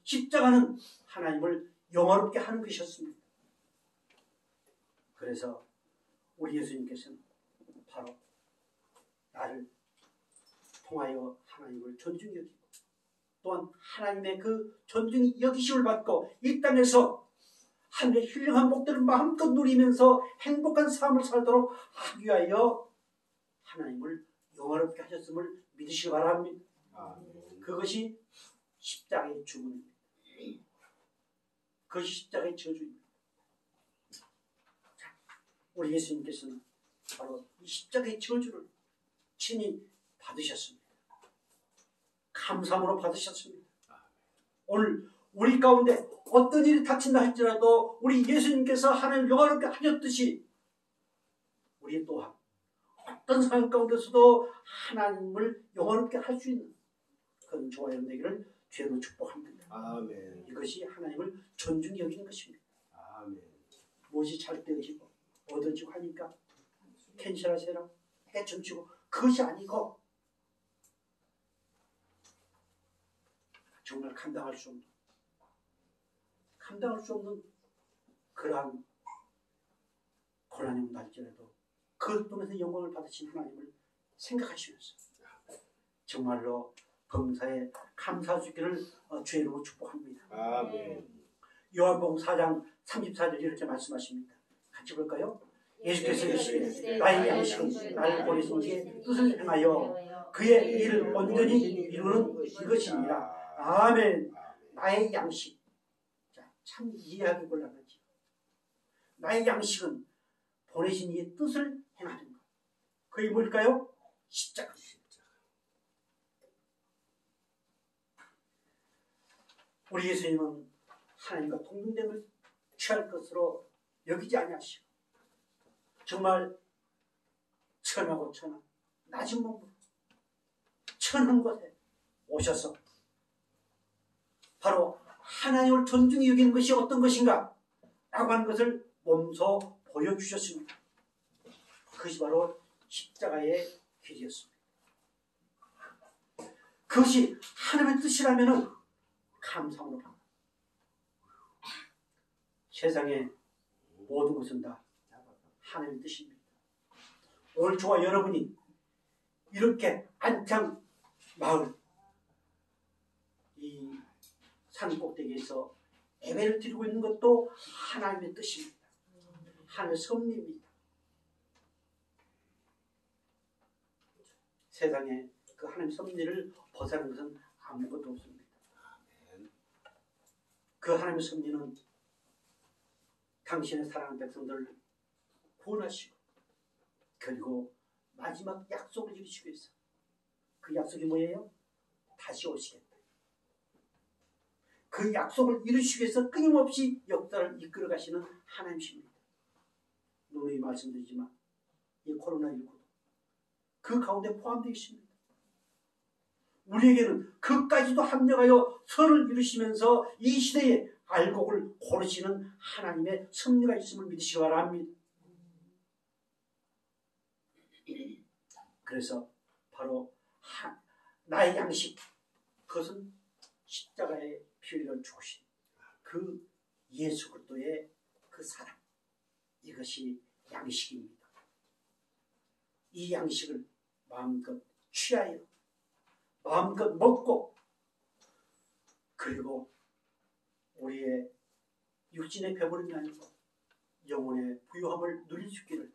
십자가는 하나님을 영화롭게 하는 것이었습니다. 그래서 우리 예수님께서는 바로 나를 통하여 하나님을 존중히 여기고 또한 하나님의 그 존중이 여기심을 받고 이 땅에서 하늘의 힐링한 복들을 마음껏 누리면서 행복한 삶을 살도록 하기 위하여 하나님을 영화롭게 하셨음을 믿으시기 바랍니다. 그것이 십자가의 죽음입니다. 그것이 십자가의 저주입니다. 자, 우리 예수님께서는 바로 이 십자가의 저주를 친히 받으셨습니다. 감사함으로 받으셨습니다. 오늘 우리 가운데 어떤 일이 닥친다 할지라도 우리 예수님께서 하나님을 영화롭게 하셨듯이 우리 또한 어떤 상황 가운데서도 하나님을 영화롭게 할 수 있는 그런 저와 여러분 되기를 주님으로 축복합니다. 아멘. 이것이 하나님을 존중히 여기는 것입니다. 아멘. 무엇이 잘되어지고 얻어지고 하니까 캔슬하세요. 해춤추고 그것이 아니고 정말 감당할 수 없는 그러한 고난이 온다 할지라도 그것 통해서 영광을 받으신 하나님을 생각하시면서 정말로 범사에 감사하시기를 주의 이름으로 축복합니다. 아멘. 요한복음 4장 34절 이렇게 말씀하십니다. 같이 볼까요? 예수께서 이르시되 나의 양식은 나를 보내신 이의 뜻을 행하여 그의 일을 온전히 이루는 이것이니라. 아멘. 나의 양식. 자, 참 이해하기 곤란하지. 나의 양식은 보내신 이의 뜻을 행하는 것. 그게 뭘까요? 십자가. 우리 예수님은 하나님과 동등됨을 취할 것으로 여기지 아니하시고 정말 천하고 천하 낮은 몸으로 천한 곳에 오셔서 바로 하나님을 존중히 여기는 것이 어떤 것인가 라고 하는 것을 몸소 보여주셨습니다. 그것이 바로 십자가의 길이었습니다. 그것이 하나님의 뜻이라면 감사함으로 합니다. 세상의 모든 것은 다 하나님의 뜻입니다. 오늘 저와 여러분이 이렇게 안창 마을 이 산 꼭대기에서 예배를 드리고 있는 것도 하나님의 뜻입니다. 하나님의 섭리입니다. 세상에 그 하나님의 섭리를 벗어나는 것은 아무것도 없습니다. 그 하나님의 섭리는 당신의 사랑하는 백성들을 구원하시고 그리고 마지막 약속을 이루시기 위해서 그 약속이 뭐예요? 다시 오시겠다. 그 약속을 이루시기 위해서 끊임없이 역사를 이끌어 가시는 하나님이십니다. 누누이 말씀드리지만 이 코로나19도 그 가운데 포함되어 있습니다. 우리에게는 그까지도 합력하여 선을 이루시면서 이 시대에 알곡을 고르시는 하나님의 섭리가 있음을 믿으시기 바랍니다. 그래서 바로 나의 양식, 그것은 십자가의 피 흘려 죽으신 그 예수 그리스도의 그 사랑, 이것이 양식입니다. 이 양식을 마음껏 취하여 마음껏 먹고 그리고 우리의 육신의 배부름이 아니고 영혼의 부유함을 누릴 수 있기를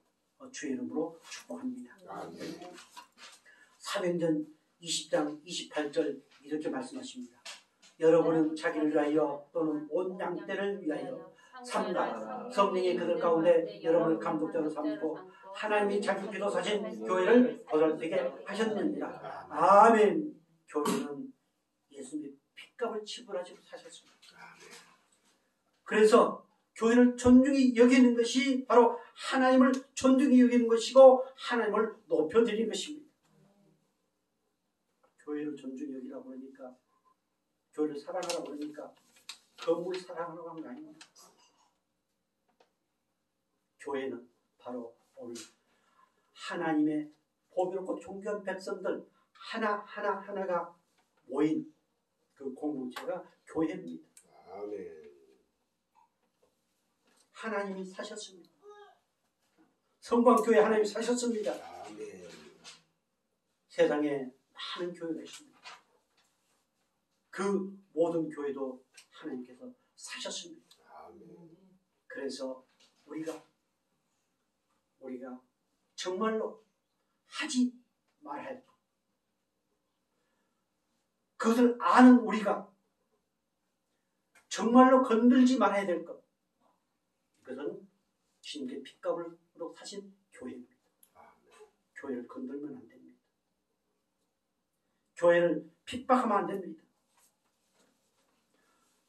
주의 이름으로 축복합니다. 사도행전 20장 28절 이렇게 말씀하십니다. 여러분은 자기를 위하여 또는 온 양떼를 위하여 삼가 성령이 그들 가운데 여러분을 감독자로 삼고 하나님이 자기 피로 사신 교회를 보살피게 하셨느니라. 아멘. 교회는 예수님의 핏값을 지불하시고 사셨습니다. 그래서 교회를 존중히 여기는 것이 바로 하나님을 존중히 여기는 것이고 하나님을 높여드리는 것입니다. 교회를 존중히 여기라고 그러니까 교회를 사랑하라고 그러니까 건물 사랑하라고 하는 거 아닙니다. 교회는 바로 오늘 하나님의 보배롭고 존귀한 백성들 하나가 모인 그 공동체가 교회입니다. 아멘. 하나님이 사셨습니다. 성광교회 하나님이 사셨습니다. 아멘. 세상에 많은 교회가 있습니다. 그 모든 교회도 하나님께서 사셨습니다. 아멘. 그래서 우리가 정말로 하지 말아야 할 것, 그것을 아는 우리가 정말로 건들지 말아야 될 것, 그것은 주님께 핏값으로 사신 교회입니다. 교회를 건들면 안 됩니다. 교회를 핍박하면 안 됩니다.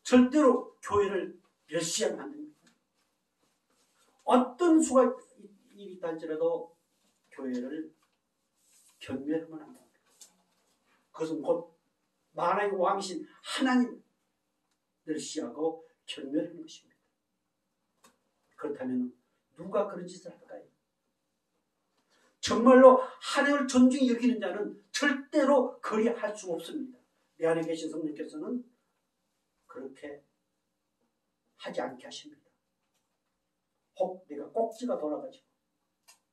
절대로 교회를 멸시하면 안 됩니다. 어떤 수가 있다 할지라도 교회를 경멸하면 안 됩니다. 그것은 곧 만왕의 왕이신 하나님을 멸시하고 경멸하는 것입니다. 그렇다면 누가 그런 짓을 할까요? 정말로 하나님을 존중히 여기는 자는 절대로 그리할 수 없습니다. 내 안에 계신 성령께서는 그렇게 하지 않게 하십니다. 혹 내가 꼭지가 돌아가지고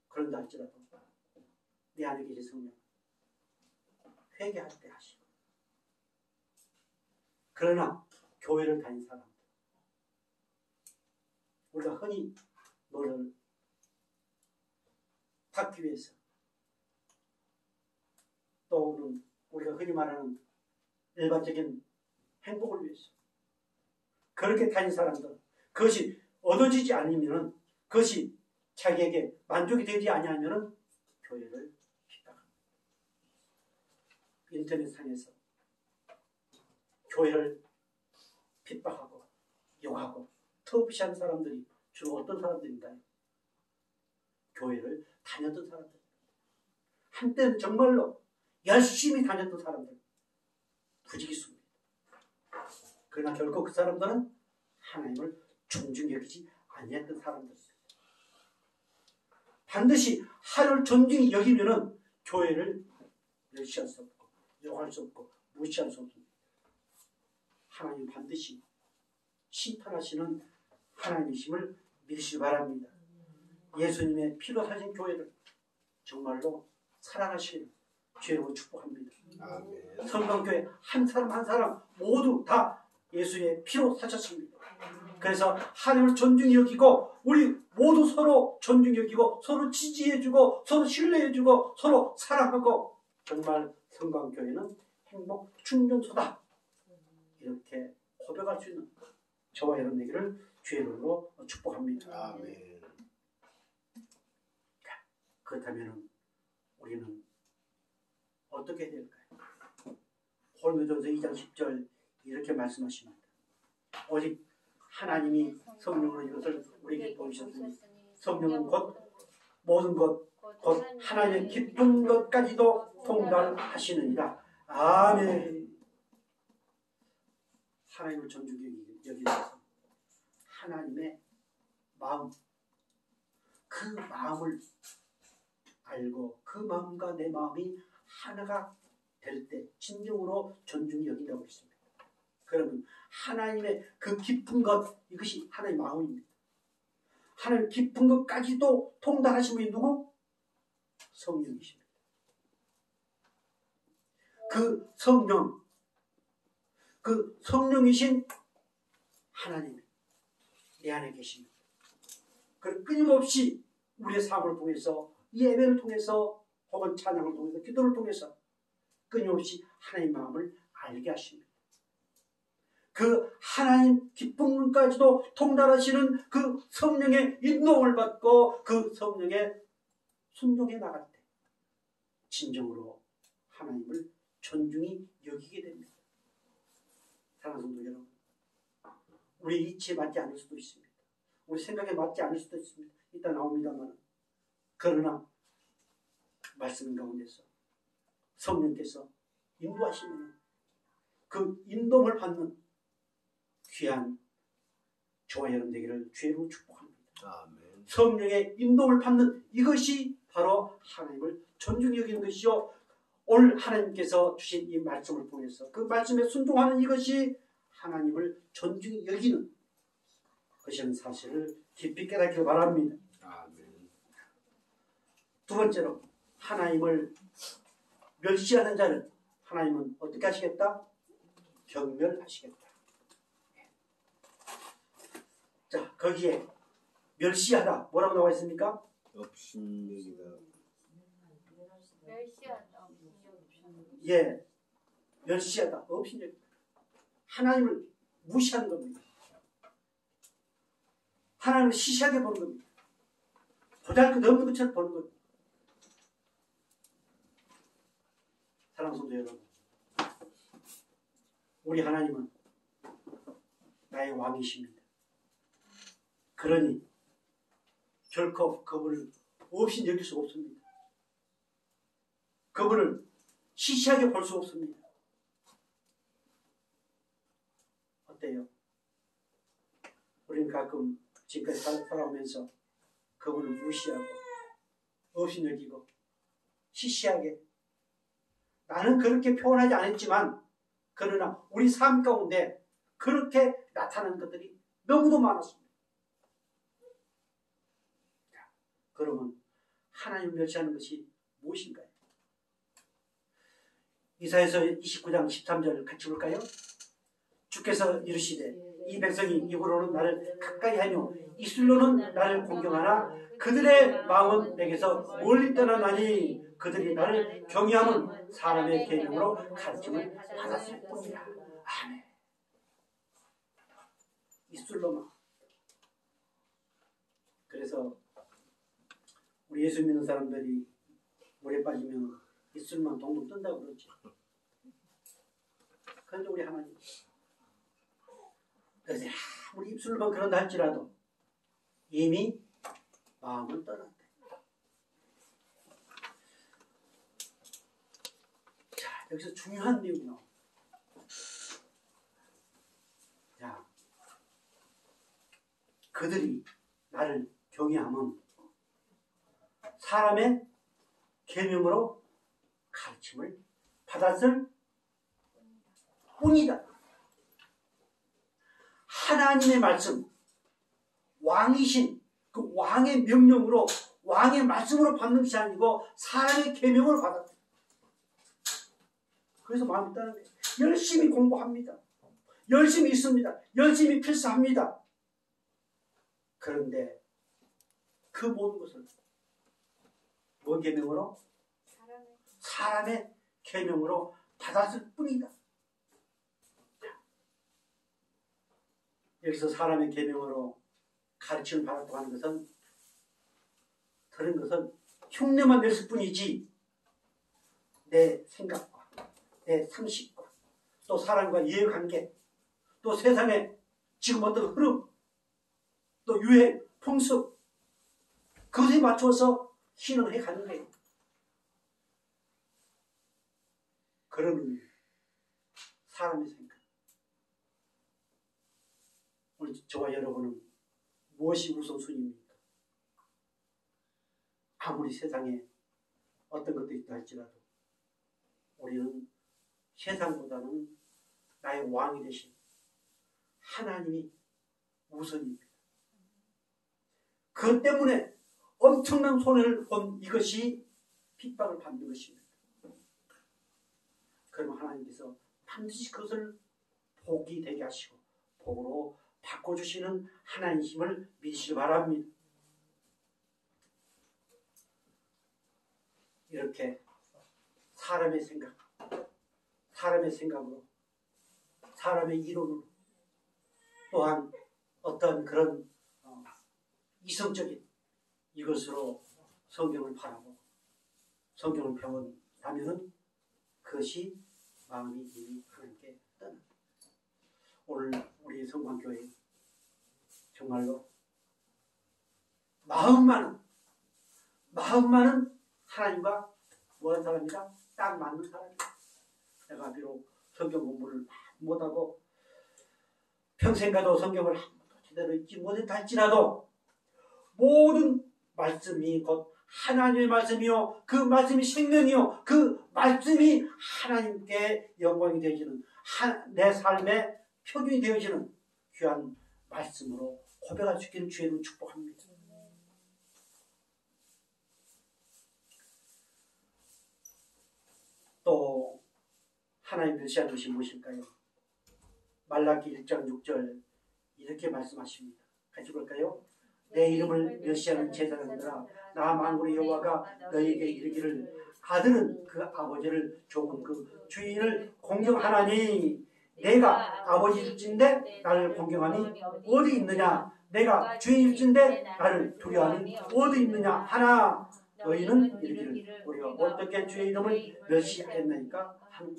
그런다 할지라도 내 안에 계신 성령 회개할 때 하시고. 그러나 교회를 다닌 사람들, 우리가 흔히 너를 받기 위해서, 또는 우리가 흔히 말하는 일반적인 행복을 위해서 그렇게 다닌 사람들, 그것이 얻어지지 않으면, 그것이 자기에게 만족이 되지 아니하면 교회를 핍박합니다. 인터넷상에서 교회를 핍박하고 욕하고 터부시한 사람들이 주로 어떤 사람들인가요? 교회를 다녔던 사람들, 한때는 정말로 열심히 다녔던 사람들, 부지기수입니다. 그러나 결국 그 사람들은 하나님을 존중히 여기지 아니했던 사람들입니다. 반드시 하나님을 존중히 여기면은 교회를 멸시할 수 없고 욕할 수 없고 무시할 수 없습니다. 하나님 반드시 심판하시는 하나님이심을 믿으시기 바랍니다. 예수님의 피로 사신 교회를 정말로 사랑하시는 죄로 축복합니다. 성강교회 한 사람 한 사람 모두 다 예수의 피로 사셨습니다. 그래서 하나님을 존중히 여기고 우리 모두 서로 존중히 여기고 서로 지지해주고 서로 신뢰해주고 서로 사랑하고 정말 성강교회는 행복 충전소다, 이렇게 고백할 수 있는 저와 여러분 되기를 주의 이름으로 축복합니다. 아멘. 그렇다면 우리는 어떻게 해야 될까요? 고린도전서 2장 10절 이렇게 말씀하십니다. 오직 하나님이 성령으로 이것을 우리에게 보이셨으니 성령은 곧 모든 것, 곧 하나님의 깊은 것까지도 통달하시느니라. 아멘. 하나님을 존중히 여기면서 하나님의 마음, 그 마음을 알고 그 마음과 내 마음이 하나가 될 때 진정으로 존중히 여긴다고 했습니다. 그러면 하나님의 그 깊은 것, 이것이 하나님의 마음입니다. 하나님 깊은 것까지도 통달하신 분이 누구? 성령이십니다. 그 성령, 그 성령이신 하나님 내 안에 계십니다. 그리고 끊임없이 우리의 삶을 통해서, 예배를 통해서, 혹은 찬양을 통해서, 기도를 통해서 끊임없이 하나님의 마음을 알게 하십니다. 그 하나님 깊은 것까지도 통달하시는 그 성령의 인도를 받고 그 성령의 순종해 나갈 때 진정으로 하나님을 존중히 여기게 됩니다. 사랑하는 성도 여러분, 우리 이치에 맞지 않을 수도 있습니다. 우리 생각에 맞지 않을 수도 있습니다. 이따 나옵니다만, 그러나 말씀 가운데서 성령께서 인도하시면 그 인도를 받는 귀한 저와 여러분 되기를 주의로 축복합니다. 아멘. 성령의 인도를 받는 이것이 바로 하나님을 존중히 여기는 것이요, 오늘 하나님께서 주신 이 말씀을 통해서 그 말씀에 순종하는 이것이 하나님을 존중히 여기는 것이라는 사실을 깊이 깨닫기를 바랍니다. 아멘. 두 번째로, 하나님을 멸시하는 자는 하나님은 어떻게 하시겠다? 경멸하시겠다. 자, 거기에 멸시하다 뭐라고 나와 있습니까? 업신여기다. 멸시한다. 예, 멸시하다, 업신여기다. 하나님을 무시하는 겁니다. 하나님을 시시하게 보는 겁니다. 보잘것없는 것처럼 보는 겁니다. 사랑하는 성도 여러분, 우리 하나님은 나의 왕이십니다. 그러니 결코 그분을 없이 여길 수 없습니다. 그분을 시시하게 볼 수 없습니다. 어때요? 우리는 가끔 지금까지 살아오면서 그분을 무시하고 없이 여기고 시시하게, 나는 그렇게 표현하지 않았지만 그러나 우리 삶 가운데 그렇게 나타나는 것들이 너무도 많았습니다. 자, 그러면 하나님을 멸시하는 것이 무엇인가요? 이사야서 29장 13절 같이 볼까요? 주께서 이르시되 이 백성이 입으로는 나를 가까이 하며 입술로는 나를 공경하나 그들의 마음은 내게서 멀리 떠나나니 그들이 나를 경외함은 사람의 계명으로 가르침을 받았을 뿐이라. 아멘. 입술로만. 그래서 우리 예수 믿는 사람들이 물에 빠지면 입술만 동동 뜬다고 그러죠. 그런데 우리 하나님, 그래서 아무리 입술로만 그런다 할지라도 이미 마음은 떠났다. 자, 여기서 중요한 내용이 나옵니다. 자, 그들이 나를 경외하면 사람의 계명으로 가르침을 받았을 뿐이다. 하나님의 말씀, 왕이신 그 왕의 명령으로, 왕의 말씀으로 받는 것이 아니고 사람의 계명으로 받았다. 그래서 마음이 떠나는 거예요. 열심히 공부합니다. 열심히 있습니다. 열심히 필사합니다. 그런데 그 모든 것을 뭔 계명으로? 사람의 계명으로 받았을 뿐이다. 여기서 사람의 계명으로 가르침을 받았다고 하는 것은, 들은 것은 흉내만 냈을 뿐이지 내 생각과 내 상식과 또 사람과 이해관계 또 세상의 지금 어떤 흐름 또 유행, 풍습 그것에 맞춰서 신앙을 해가는 거예요. 그런 의미, 사람의 생각. 오늘 저와 여러분은 무엇이 우선순위입니까? 아무리 세상에 어떤 것도 있다 할지라도 우리는 세상보다는 나의 왕이 되신 하나님이 우선입니다. 그것 때문에 엄청난 손해를 본 이것이 핍박을 받는 것입니다. 그럼 하나님께서 반드시 그것을 복이 되게 하시고 복으로 바꿔주시는 하나님이심을 믿으시기 바랍니다. 이렇게 사람의 생각, 사람의 생각으로, 사람의 이론으로, 또한 어떤 그런 이성적인 이것으로 성경을 바라보고 성경을 배운다면 그것이 마음이 이미 하나님께 떠납니다. 오늘 우리 성광교회 정말로 마음만은 하나님과 뭐하는 사람이다? 딱 맞는 사람이다. 내가 비록 성경 공부를 못하고 평생 가도 성경을 한 번도 제대로 읽지 못했다 할지라도 모든 말씀이 곧 하나님의 말씀이요 그 말씀이 생명이요 그 말씀이 하나님께 영광이 되어지는 내 삶의 표준이 되어지는 귀한 말씀으로 고백할 수 있기를 주의 축복합니다. 또 하나님 멸시하는 것이 무엇일까요? 말라기 1장 6절 이렇게 말씀하십니다. 같이 볼까요? 내 이름을 멸시하는 제사장들아 나 만군의 여호와가 너에게 이르기를 아들은 그 아버지를 종은 그 주인을 공경하나니 내가 아버지일진데 나를 공경하니 어디 있느냐 내가 주인일진데 나를 두려워하니 어디 있느냐 하나 너희는 이르기를 우리가 어떻게 주의 이름을 멸시하였나이까 하는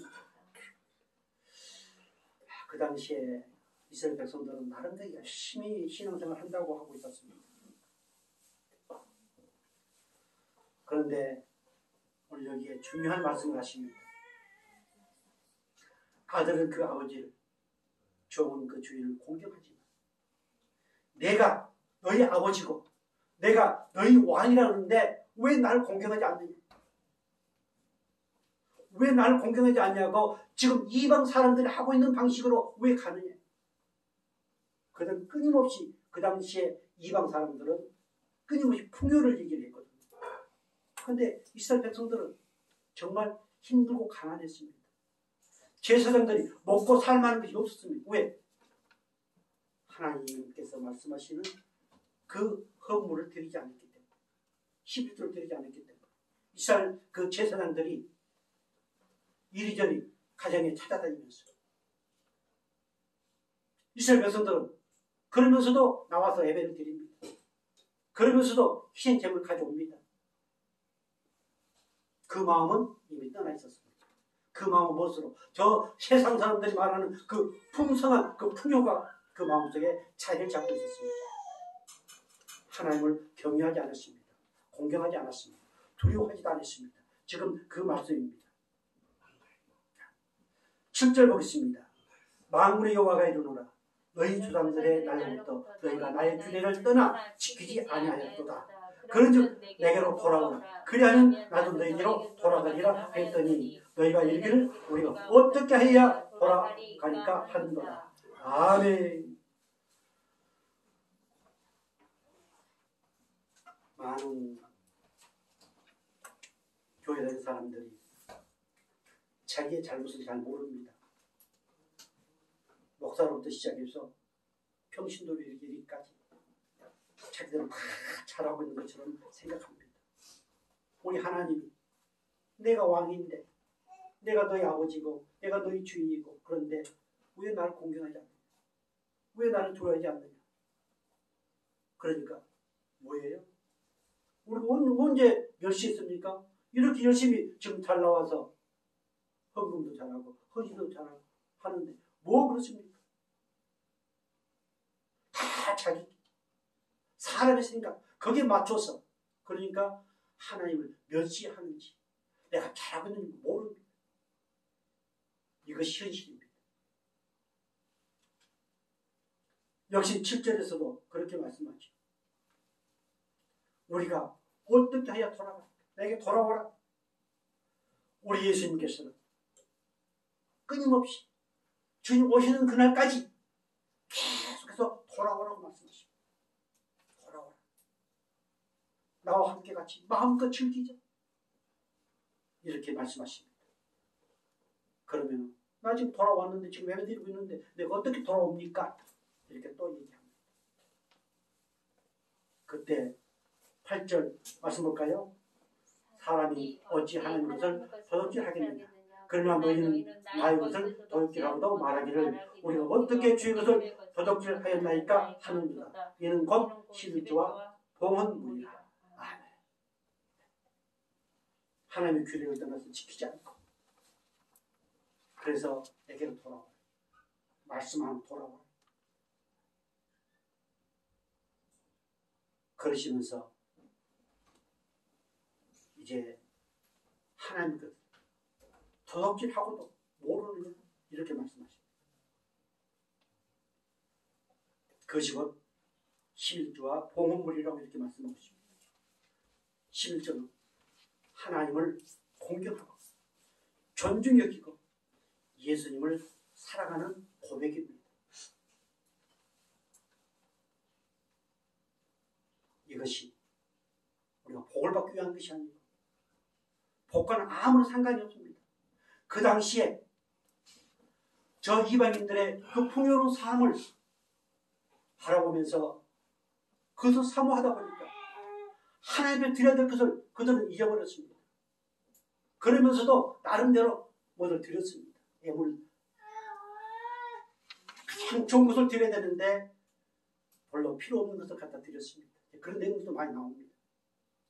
그 당시에 이스라엘 백성들은 나름대로 열심히 신앙생활 한다고 하고 있었습니다. 그런데 오늘 여기에 중요한 말씀을 하십니다. 아들은 그 아버지를, 종은 그 주인을 공경하지만 내가 너희 아버지고 내가 너희 왕이라 그러는데 왜 나를 공경하지 않느냐? 왜 나를 공경하지 않냐고 지금 이방 사람들이 하고 있는 방식으로 왜 가느냐? 그들은 끊임없이 그 당시에 이방 사람들은 끊임없이 풍요를 얘기를 했거든요. 그런데 이스라엘 백성들은 정말 힘들고 가난했습니다. 제사장들이 먹고 살 만한 것이 없었습니다. 왜? 하나님께서 말씀하시는 그 헌물을 드리지 않았기 때문에, 11조를 드리지 않았기 때문에 이스라엘 그 제사장들이 이리저리 가정에 찾아다니면서 이스라엘 백성들은 그러면서도 나와서 예배를 드립니다. 그러면서도 희생제물을 가져옵니다. 그 마음은 이미 떠나 있었습니다. 그 마음은 무엇으로? 저 세상 사람들이 말하는 그 풍성한 그 풍요가 그 마음속에 자리를 잡고 있었습니다. 하나님을 경외하지 않았습니다. 공경하지 않았습니다. 두려워하지도 않았습니다. 지금 그 말씀입니다. 7절 보겠습니다. 만군의 여호와가 이르노라. 너희 조상들의 날로부터 너희가 나의 규례를 떠나 지키지 아니하였도다. 그런즉 내게로 돌아오라. 그리하면 나도 너희로 돌아가리라 했더니 너희가 이르기를 우리가 어떻게 해야 돌아가니까 하는도다. 아멘. 많은 교회된 사람들이 자기의 잘못을 잘 모릅니다. 목사로부터 시작해서 평신도로 이르기까지 자기들은 다 잘하고 있는 것처럼 생각합니다. 우리 하나님이 내가 왕인데 내가 너희 아버지고 내가 너희 주인이고 그런데 왜 나를 공경하지 않느냐? 왜 나를 좋아하지 않느냐? 그러니까 뭐예요? 우리가 언제 멸시했습니까? 이렇게 열심히 지금 잘 나와서 헌금도 잘하고 헌신도 잘하고 하는데 뭐 그렇습니까? 다 자기 사람의 생각 거기에 맞춰서 그러니까 하나님을 멸시하는지 내가 잘하고 있는지 모릅니다. 이것이 현실입니다. 역시 7절에서도 그렇게 말씀하죠. 우리가 어떻게 해야 돌아가? 내게 돌아오라. 우리 예수님께서는 끊임없이 주님 오시는 그날까지 계속해서 돌아오라고 말씀하십니다. 돌아오라. 나와 함께 같이 마음껏 즐기자. 이렇게 말씀하십니다. 그러면 나 지금 돌아왔는데 지금 예배 드리고 있는데 내가 어떻게 돌아옵니까? 이렇게 또 얘기합니다. 그때 8절 말씀 볼까요? 사람이 어찌 하나님 것을 도둑질하겠느냐? 그러나 너희는 나의 것을 도둑질하고도 말하기를 우리가 어떻게 주의 것을 도둑질하였나이까 하는도다. 이는 곧 11조와 봉헌물이라. 아멘. 하나님의 규례를 떠나서 지키지 않고 그래서 내게로 돌아와. 말씀하면 돌아와. 그러시면서 이제 하나님 것 도둑질하고도 모르는 것 이렇게 말씀하십니다. 그것이 곧 11조와 봉헌물이라고 이렇게 말씀하고 있습니다. 11조는 하나님을 공경하고 존중 여기고 예수님을 사랑하는 고백입니다. 이것이 우리가 복을 받기 위한 것이 아니고 복과는 아무런 상관이 없습니다. 그 당시에 저 이방인들의 그 풍요로운 삶을 바라보면서 그것을 사모하다 보니까 하나님께 드려야 될 것을 그들은 잊어버렸습니다. 그러면서도 나름대로 뭐를 드렸습니다. 예물 가장 좋은 것을 드려야 되는데 별로 필요 없는 것을 갖다 드렸습니다. 그런 내용도 많이 나옵니다.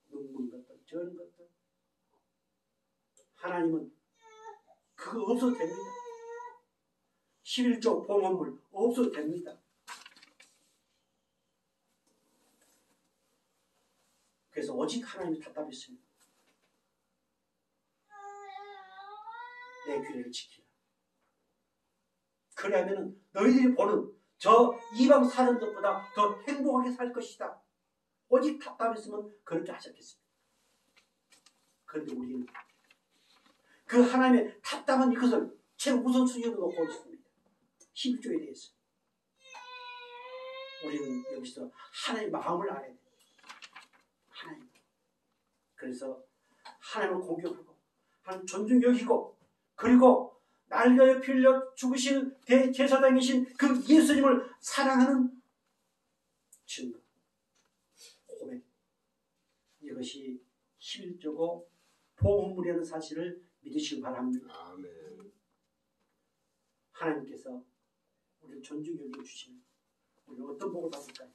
눈물 것들, 저런 것들. 하나님은 그거 없어도 됩니다. 11조 봉헌물 없어도 됩니다. 그래서 오직 하나님이 답답했습니다. 내 규례를 지키라. 그래야면 너희들이 보는 저 이방 사람들보다 더 행복하게 살 것이다. 오직 답답했으면 그렇게 하셨겠습니다. 그런데 우리는 그 하나님의 답답한 이것을 최우선순위로 놓고 있습니다. 11조에 대해서. 우리는 여기서 하나님의 마음을 알아야 돼요. 하나님. 그래서 하나님을 공경하고 하나님 존중 여기고 그리고 날 위하여 피 흘려 죽으신 대제사장이신 그 예수님을 사랑하는 증거, 고백. 이것이 11조고 봉헌물이라는 사실을 믿으시기 바랍니다. 아멘. 하나님께서 우리를 존중 여겨 주시면 우리는 어떤 복을 받을까요?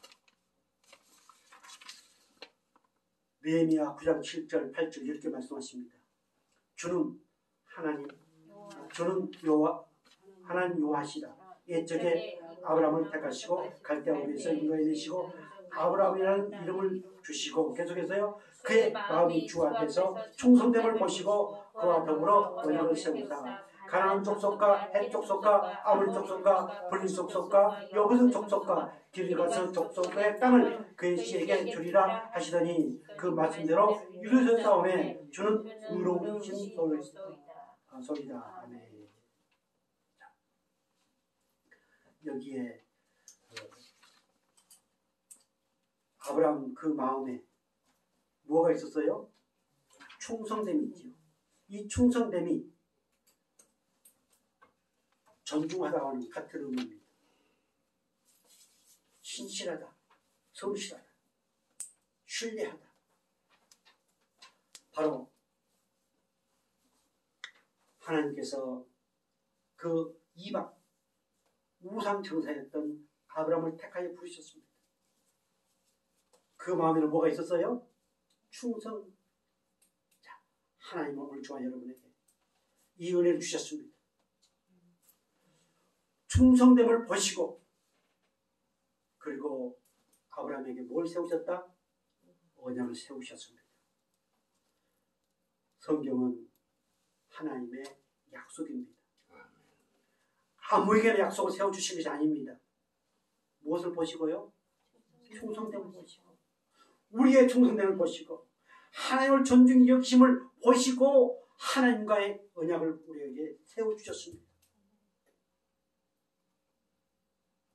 느헤미야 9장 7절 8절 이렇게 말씀하십니다. 주는 하나님 하나님 여호와시라. 옛적에 아브라함을 택하시고 갈대아 우리에서 인도해 내시고 아브라함이라는 이름을 주시고 계속해서요. 그의 마음이 주 앞에서 충성됨을 보시고 그와 더불어 언약을 세우사 가나안 족속과 헷 족속과 아모리 족속과 블린 족속과 여부슨 족속과 길가스 족속의 땅을 그의 씨에게 주리라 하시더니 그 말씀대로 이루셨사오매 주는 의로우신 소리다. 아멘. 여기에 아브라함 그 마음에 뭐가 있었어요? 충성됨이 있지요. 이 충성됨이 존중하다와는 같은 의미입니다. 신실하다, 성실하다, 신뢰하다. 바로 하나님께서 그 이방 우상 정사였던 아브라함을 택하여 부르셨습니다. 그 마음에는 뭐가 있었어요? 충성. 자, 하나님은 오늘 저와 여러분에게 이 은혜를 주셨습니다. 충성됨을 보시고 그리고 아브라함에게 뭘 세우셨다? 언약을 세우셨습니다. 성경은 하나님의 약속입니다. 아무에게나 약속을 세워주신 것이 아닙니다. 무엇을 보시고요? 충성됨을 보시고 우리의 충성됨을 보시고 하나님을 존중히 여기심을 보시고 하나님과의 언약을 우리에게 세워주셨습니다.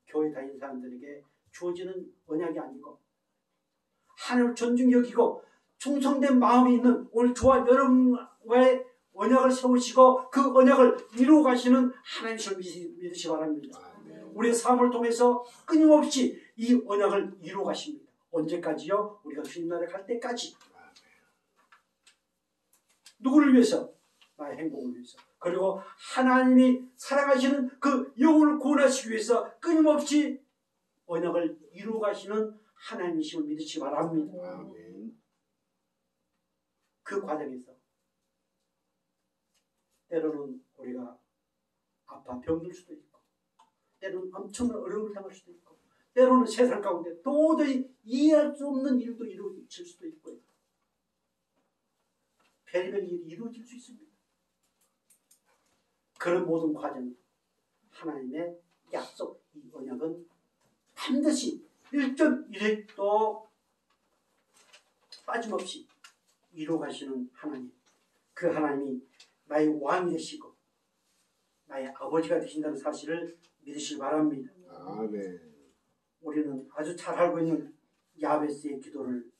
교회 다니는 사람들에게 주어지는 언약이 아니고 하나님을 존중히 여기고 충성된 마음이 있는 오늘 저와 여러분과의 언약을 세우시고 그 언약을 이루어 가시는 하나님을 믿으시기 바랍니다. 우리의 삶을 통해서 끊임없이 이 언약을 이루어 가십니다. 언제까지요? 우리가 주님 나라에 갈 때까지. 누구를 위해서? 나의 행복을 위해서. 그리고 하나님이 사랑하시는 그 영혼을 구원하시기 위해서 끊임없이 언약을 이루어 가시는 하나님이심을 믿으시기 바랍니다. 그 과정에서 때로는 우리가 아파 병들 수도 있고 때로는 엄청난 어려움을 당할 수도 있고 때로는 세상 가운데 도저히 이해할 수 없는 일도 이루어질 수도 있고요. 별의별 일이 이루어질 수 있습니다. 그런 모든 과정 하나님의 약속 이 언약은 반드시 1.1획도 빠짐없이 이루어 가시는 하나님. 그 하나님이 나의 왕이 되시고 나의 아버지가 되신다는 사실을 믿으시기 바랍니다. 아멘. 우리는 아주 잘 알고 있는 야베스의 기도를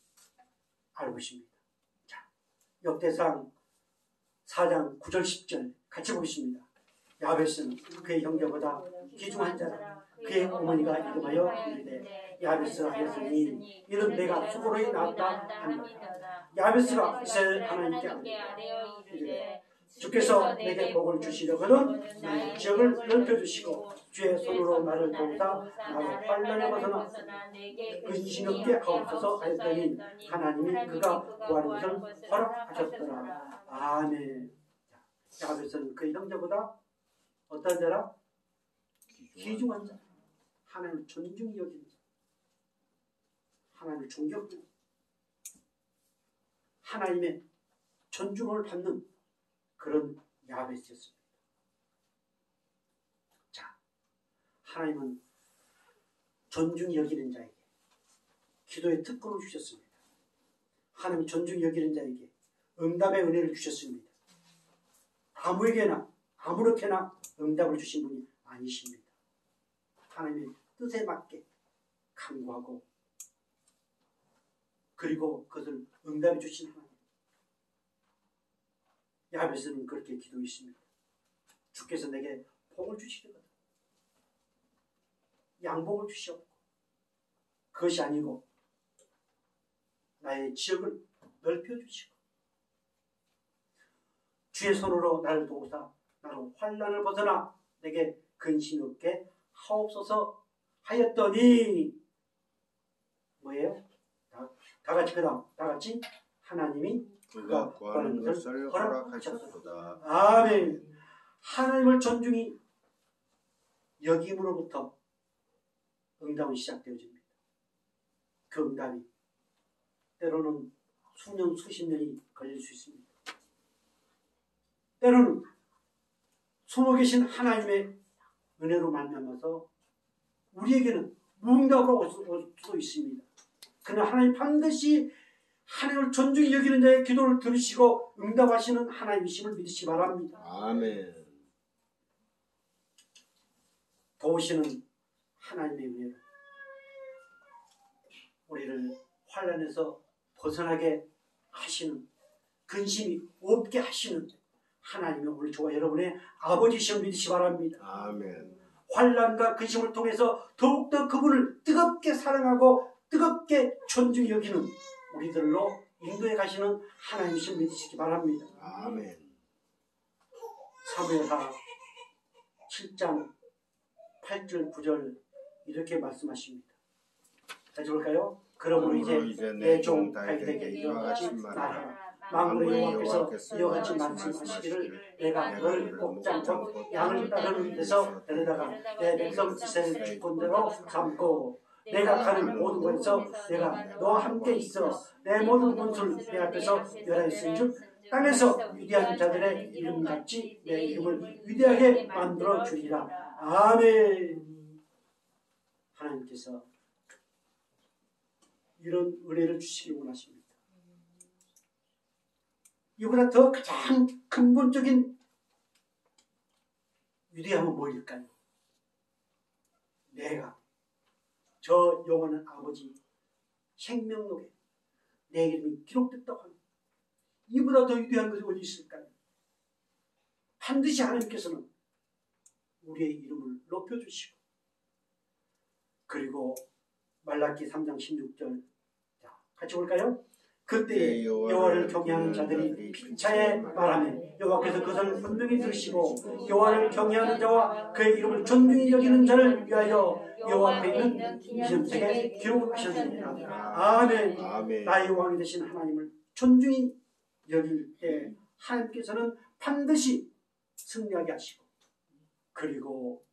알고 있습니다. 자, 역대상 4장 9절 10절 같이 보겠습니다. 야베스는 그의 형제보다 귀중한 자라. 그의 어머니가 이름하여 이르되 야베스라 하였으니 이는 내가 수고로이 낳았다 한다. 야베스가 이스라엘 하나님께 이르되 주께서 내게 복을 주시려거든 나의 지역을 넓혀주시고 주의 손으로 나를 도우사 나로 환난에 벗어나 근심 없게 하옵소서 하였더니 하나님이 그가 구하는 것을 귀중한 자, 하나님을 존중히 여기는 자, 하나님을 존경하는 하나님의 존중을 받는 그런 야베스였습니다. 자, 하나님은 존중히 여기는 자에게 기도의 특권을 주셨습니다. 하나님 존중히 여기는 자에게 응답의 은혜를 주셨습니다. 아무에게나 아무렇게나 응답을 주신 분이 아니십니다. 하나님의 뜻에 맞게 간구하고 그리고 그것을 응답해 주신 하나님. 야베스는 그렇게 기도했습니다. 주께서 내게 복을 주시거든 양복을 주시옵고 그것이 아니고 나의 지역을 넓혀주시고 주의 손으로 나를 도우사 나로 환난을 벗어나 내게 근심 없게 하옵소서 하였더니 뭐예요? 다 같이 그다음 다 같이 하나님이 그가 구하는 것을 허락하셨도다. 아멘. 하나님을 존중히 여김으로부터 응답은 시작되어집니다. 그 응답이 때로는 수년 수십 년이 걸릴 수 있습니다. 때로는 숨어 계신 하나님의 은혜로 말미암아서 우리에게는 무응답으로 올 수도 있습니다. 그러나 하나님 반드시 하나님을 존중히 여기는 자의 기도를 들으시고 응답하시는 하나님이심을 믿으시기 바랍니다. 아멘. 도우시는 하나님의 은혜로 우리를 환난에서 벗어나게 하시는 근심이 없게 하시는 하나님의 오늘 저와 여러분의 아버지심을 믿으시기 바랍니다. 아멘. 환난과 근심을 통해서 더욱더 그분을 뜨겁게 사랑하고 뜨겁게 존중히 여기는 우리들로 인도해 가시는 하나님이심을 믿으시기 바랍니다. 아멘. 사무엘하 7장 8절 9절 이렇게 말씀하십니다. 다시 볼까요? 그러므로 이제 내 종 다윗에게 이와 같이 말하라. 만군의 여호와께서 이와 같이 말씀하시기를 내가 너를 목장과 양을 따르는 데서 데려다가 내 백성 이스라엘 주권대로 삼고 내가 가는 모든 곳에서 내가 너와 함께 있어 내 모든 문수를 내 앞에서 멸하였은즉 땅에서 위대한 자들의 이름같이 내 이름을 위대하게 만들어 주리라. 아멘. 하나님께서 이런 은혜를 주시기 원하십니다. 이보다 더 가장 근본적인 위대함은 뭐일까요? 내가 저 영원한 아버지 생명록에 내 이름이 기록됐다고 하는 이보다 더 위대한 것이 어디 있을까요? 반드시 하나님께서는 우리의 이름을 높여주시고 그리고 말라기 3장 16절 자, 같이 볼까요? 그때 여호와를 경외하는 자들이 피차에 말하며 여호와께서 그것을 분명히 들으시고 여호와를 경외하는 자와 그의 이름을 존중히 여기는 자를 위하여 여호와 앞에 있는 기념책에 기록하셨느니라. 아멘. 나의 왕이 되신 하나님을 존중히 여길 때 하나님께서는 반드시 승리하게 하시고 그리고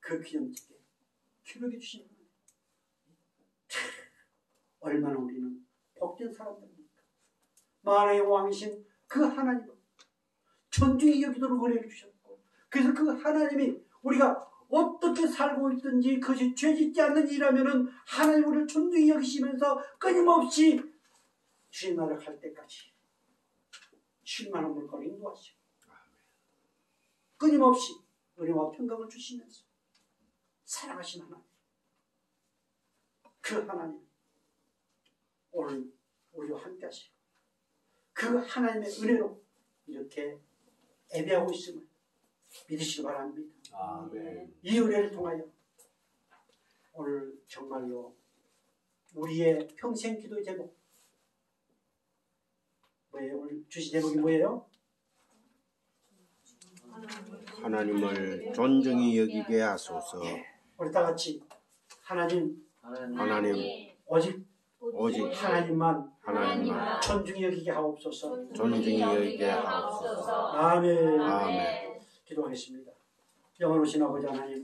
그 기념책에 기록해 주시는 거예요. 얼마나 우리는 복된 사람들입니까? 만왕의 왕이신 그 하나님을 존중히 여기도록 은혜를 주셨고 그래서 그 하나님이 우리가 어떻게 살고 있든지 그것이 죄짓지 않는 일이라면 하나님 우리를 존중히 여기시면서 끊임없이 주의 나라를 갈 때까지 쉴만한 물건을 인도하시고 끊임없이 은혜와 평강을 주시면서 사랑하신 하나님 그 하나님 오늘 우리와 함께 하시고 그 하나님의 은혜로 이렇게 예배하고 있음을 믿으시기 바랍니다. 아멘. 이 은혜를 통하여 오늘 정말로 우리의 평생 기도의 제목 뭐예요? 오늘 주신 제목이 뭐예요? 하나님을 존중히 여기게 하소서. 우리 다 같이 하나님 오직 하나님만 존중히 여기게 하옵소서. 존중히 여기게 하옵소서. 아멘. 아멘. 기도하겠습니다. 영원하신 아버지 하나님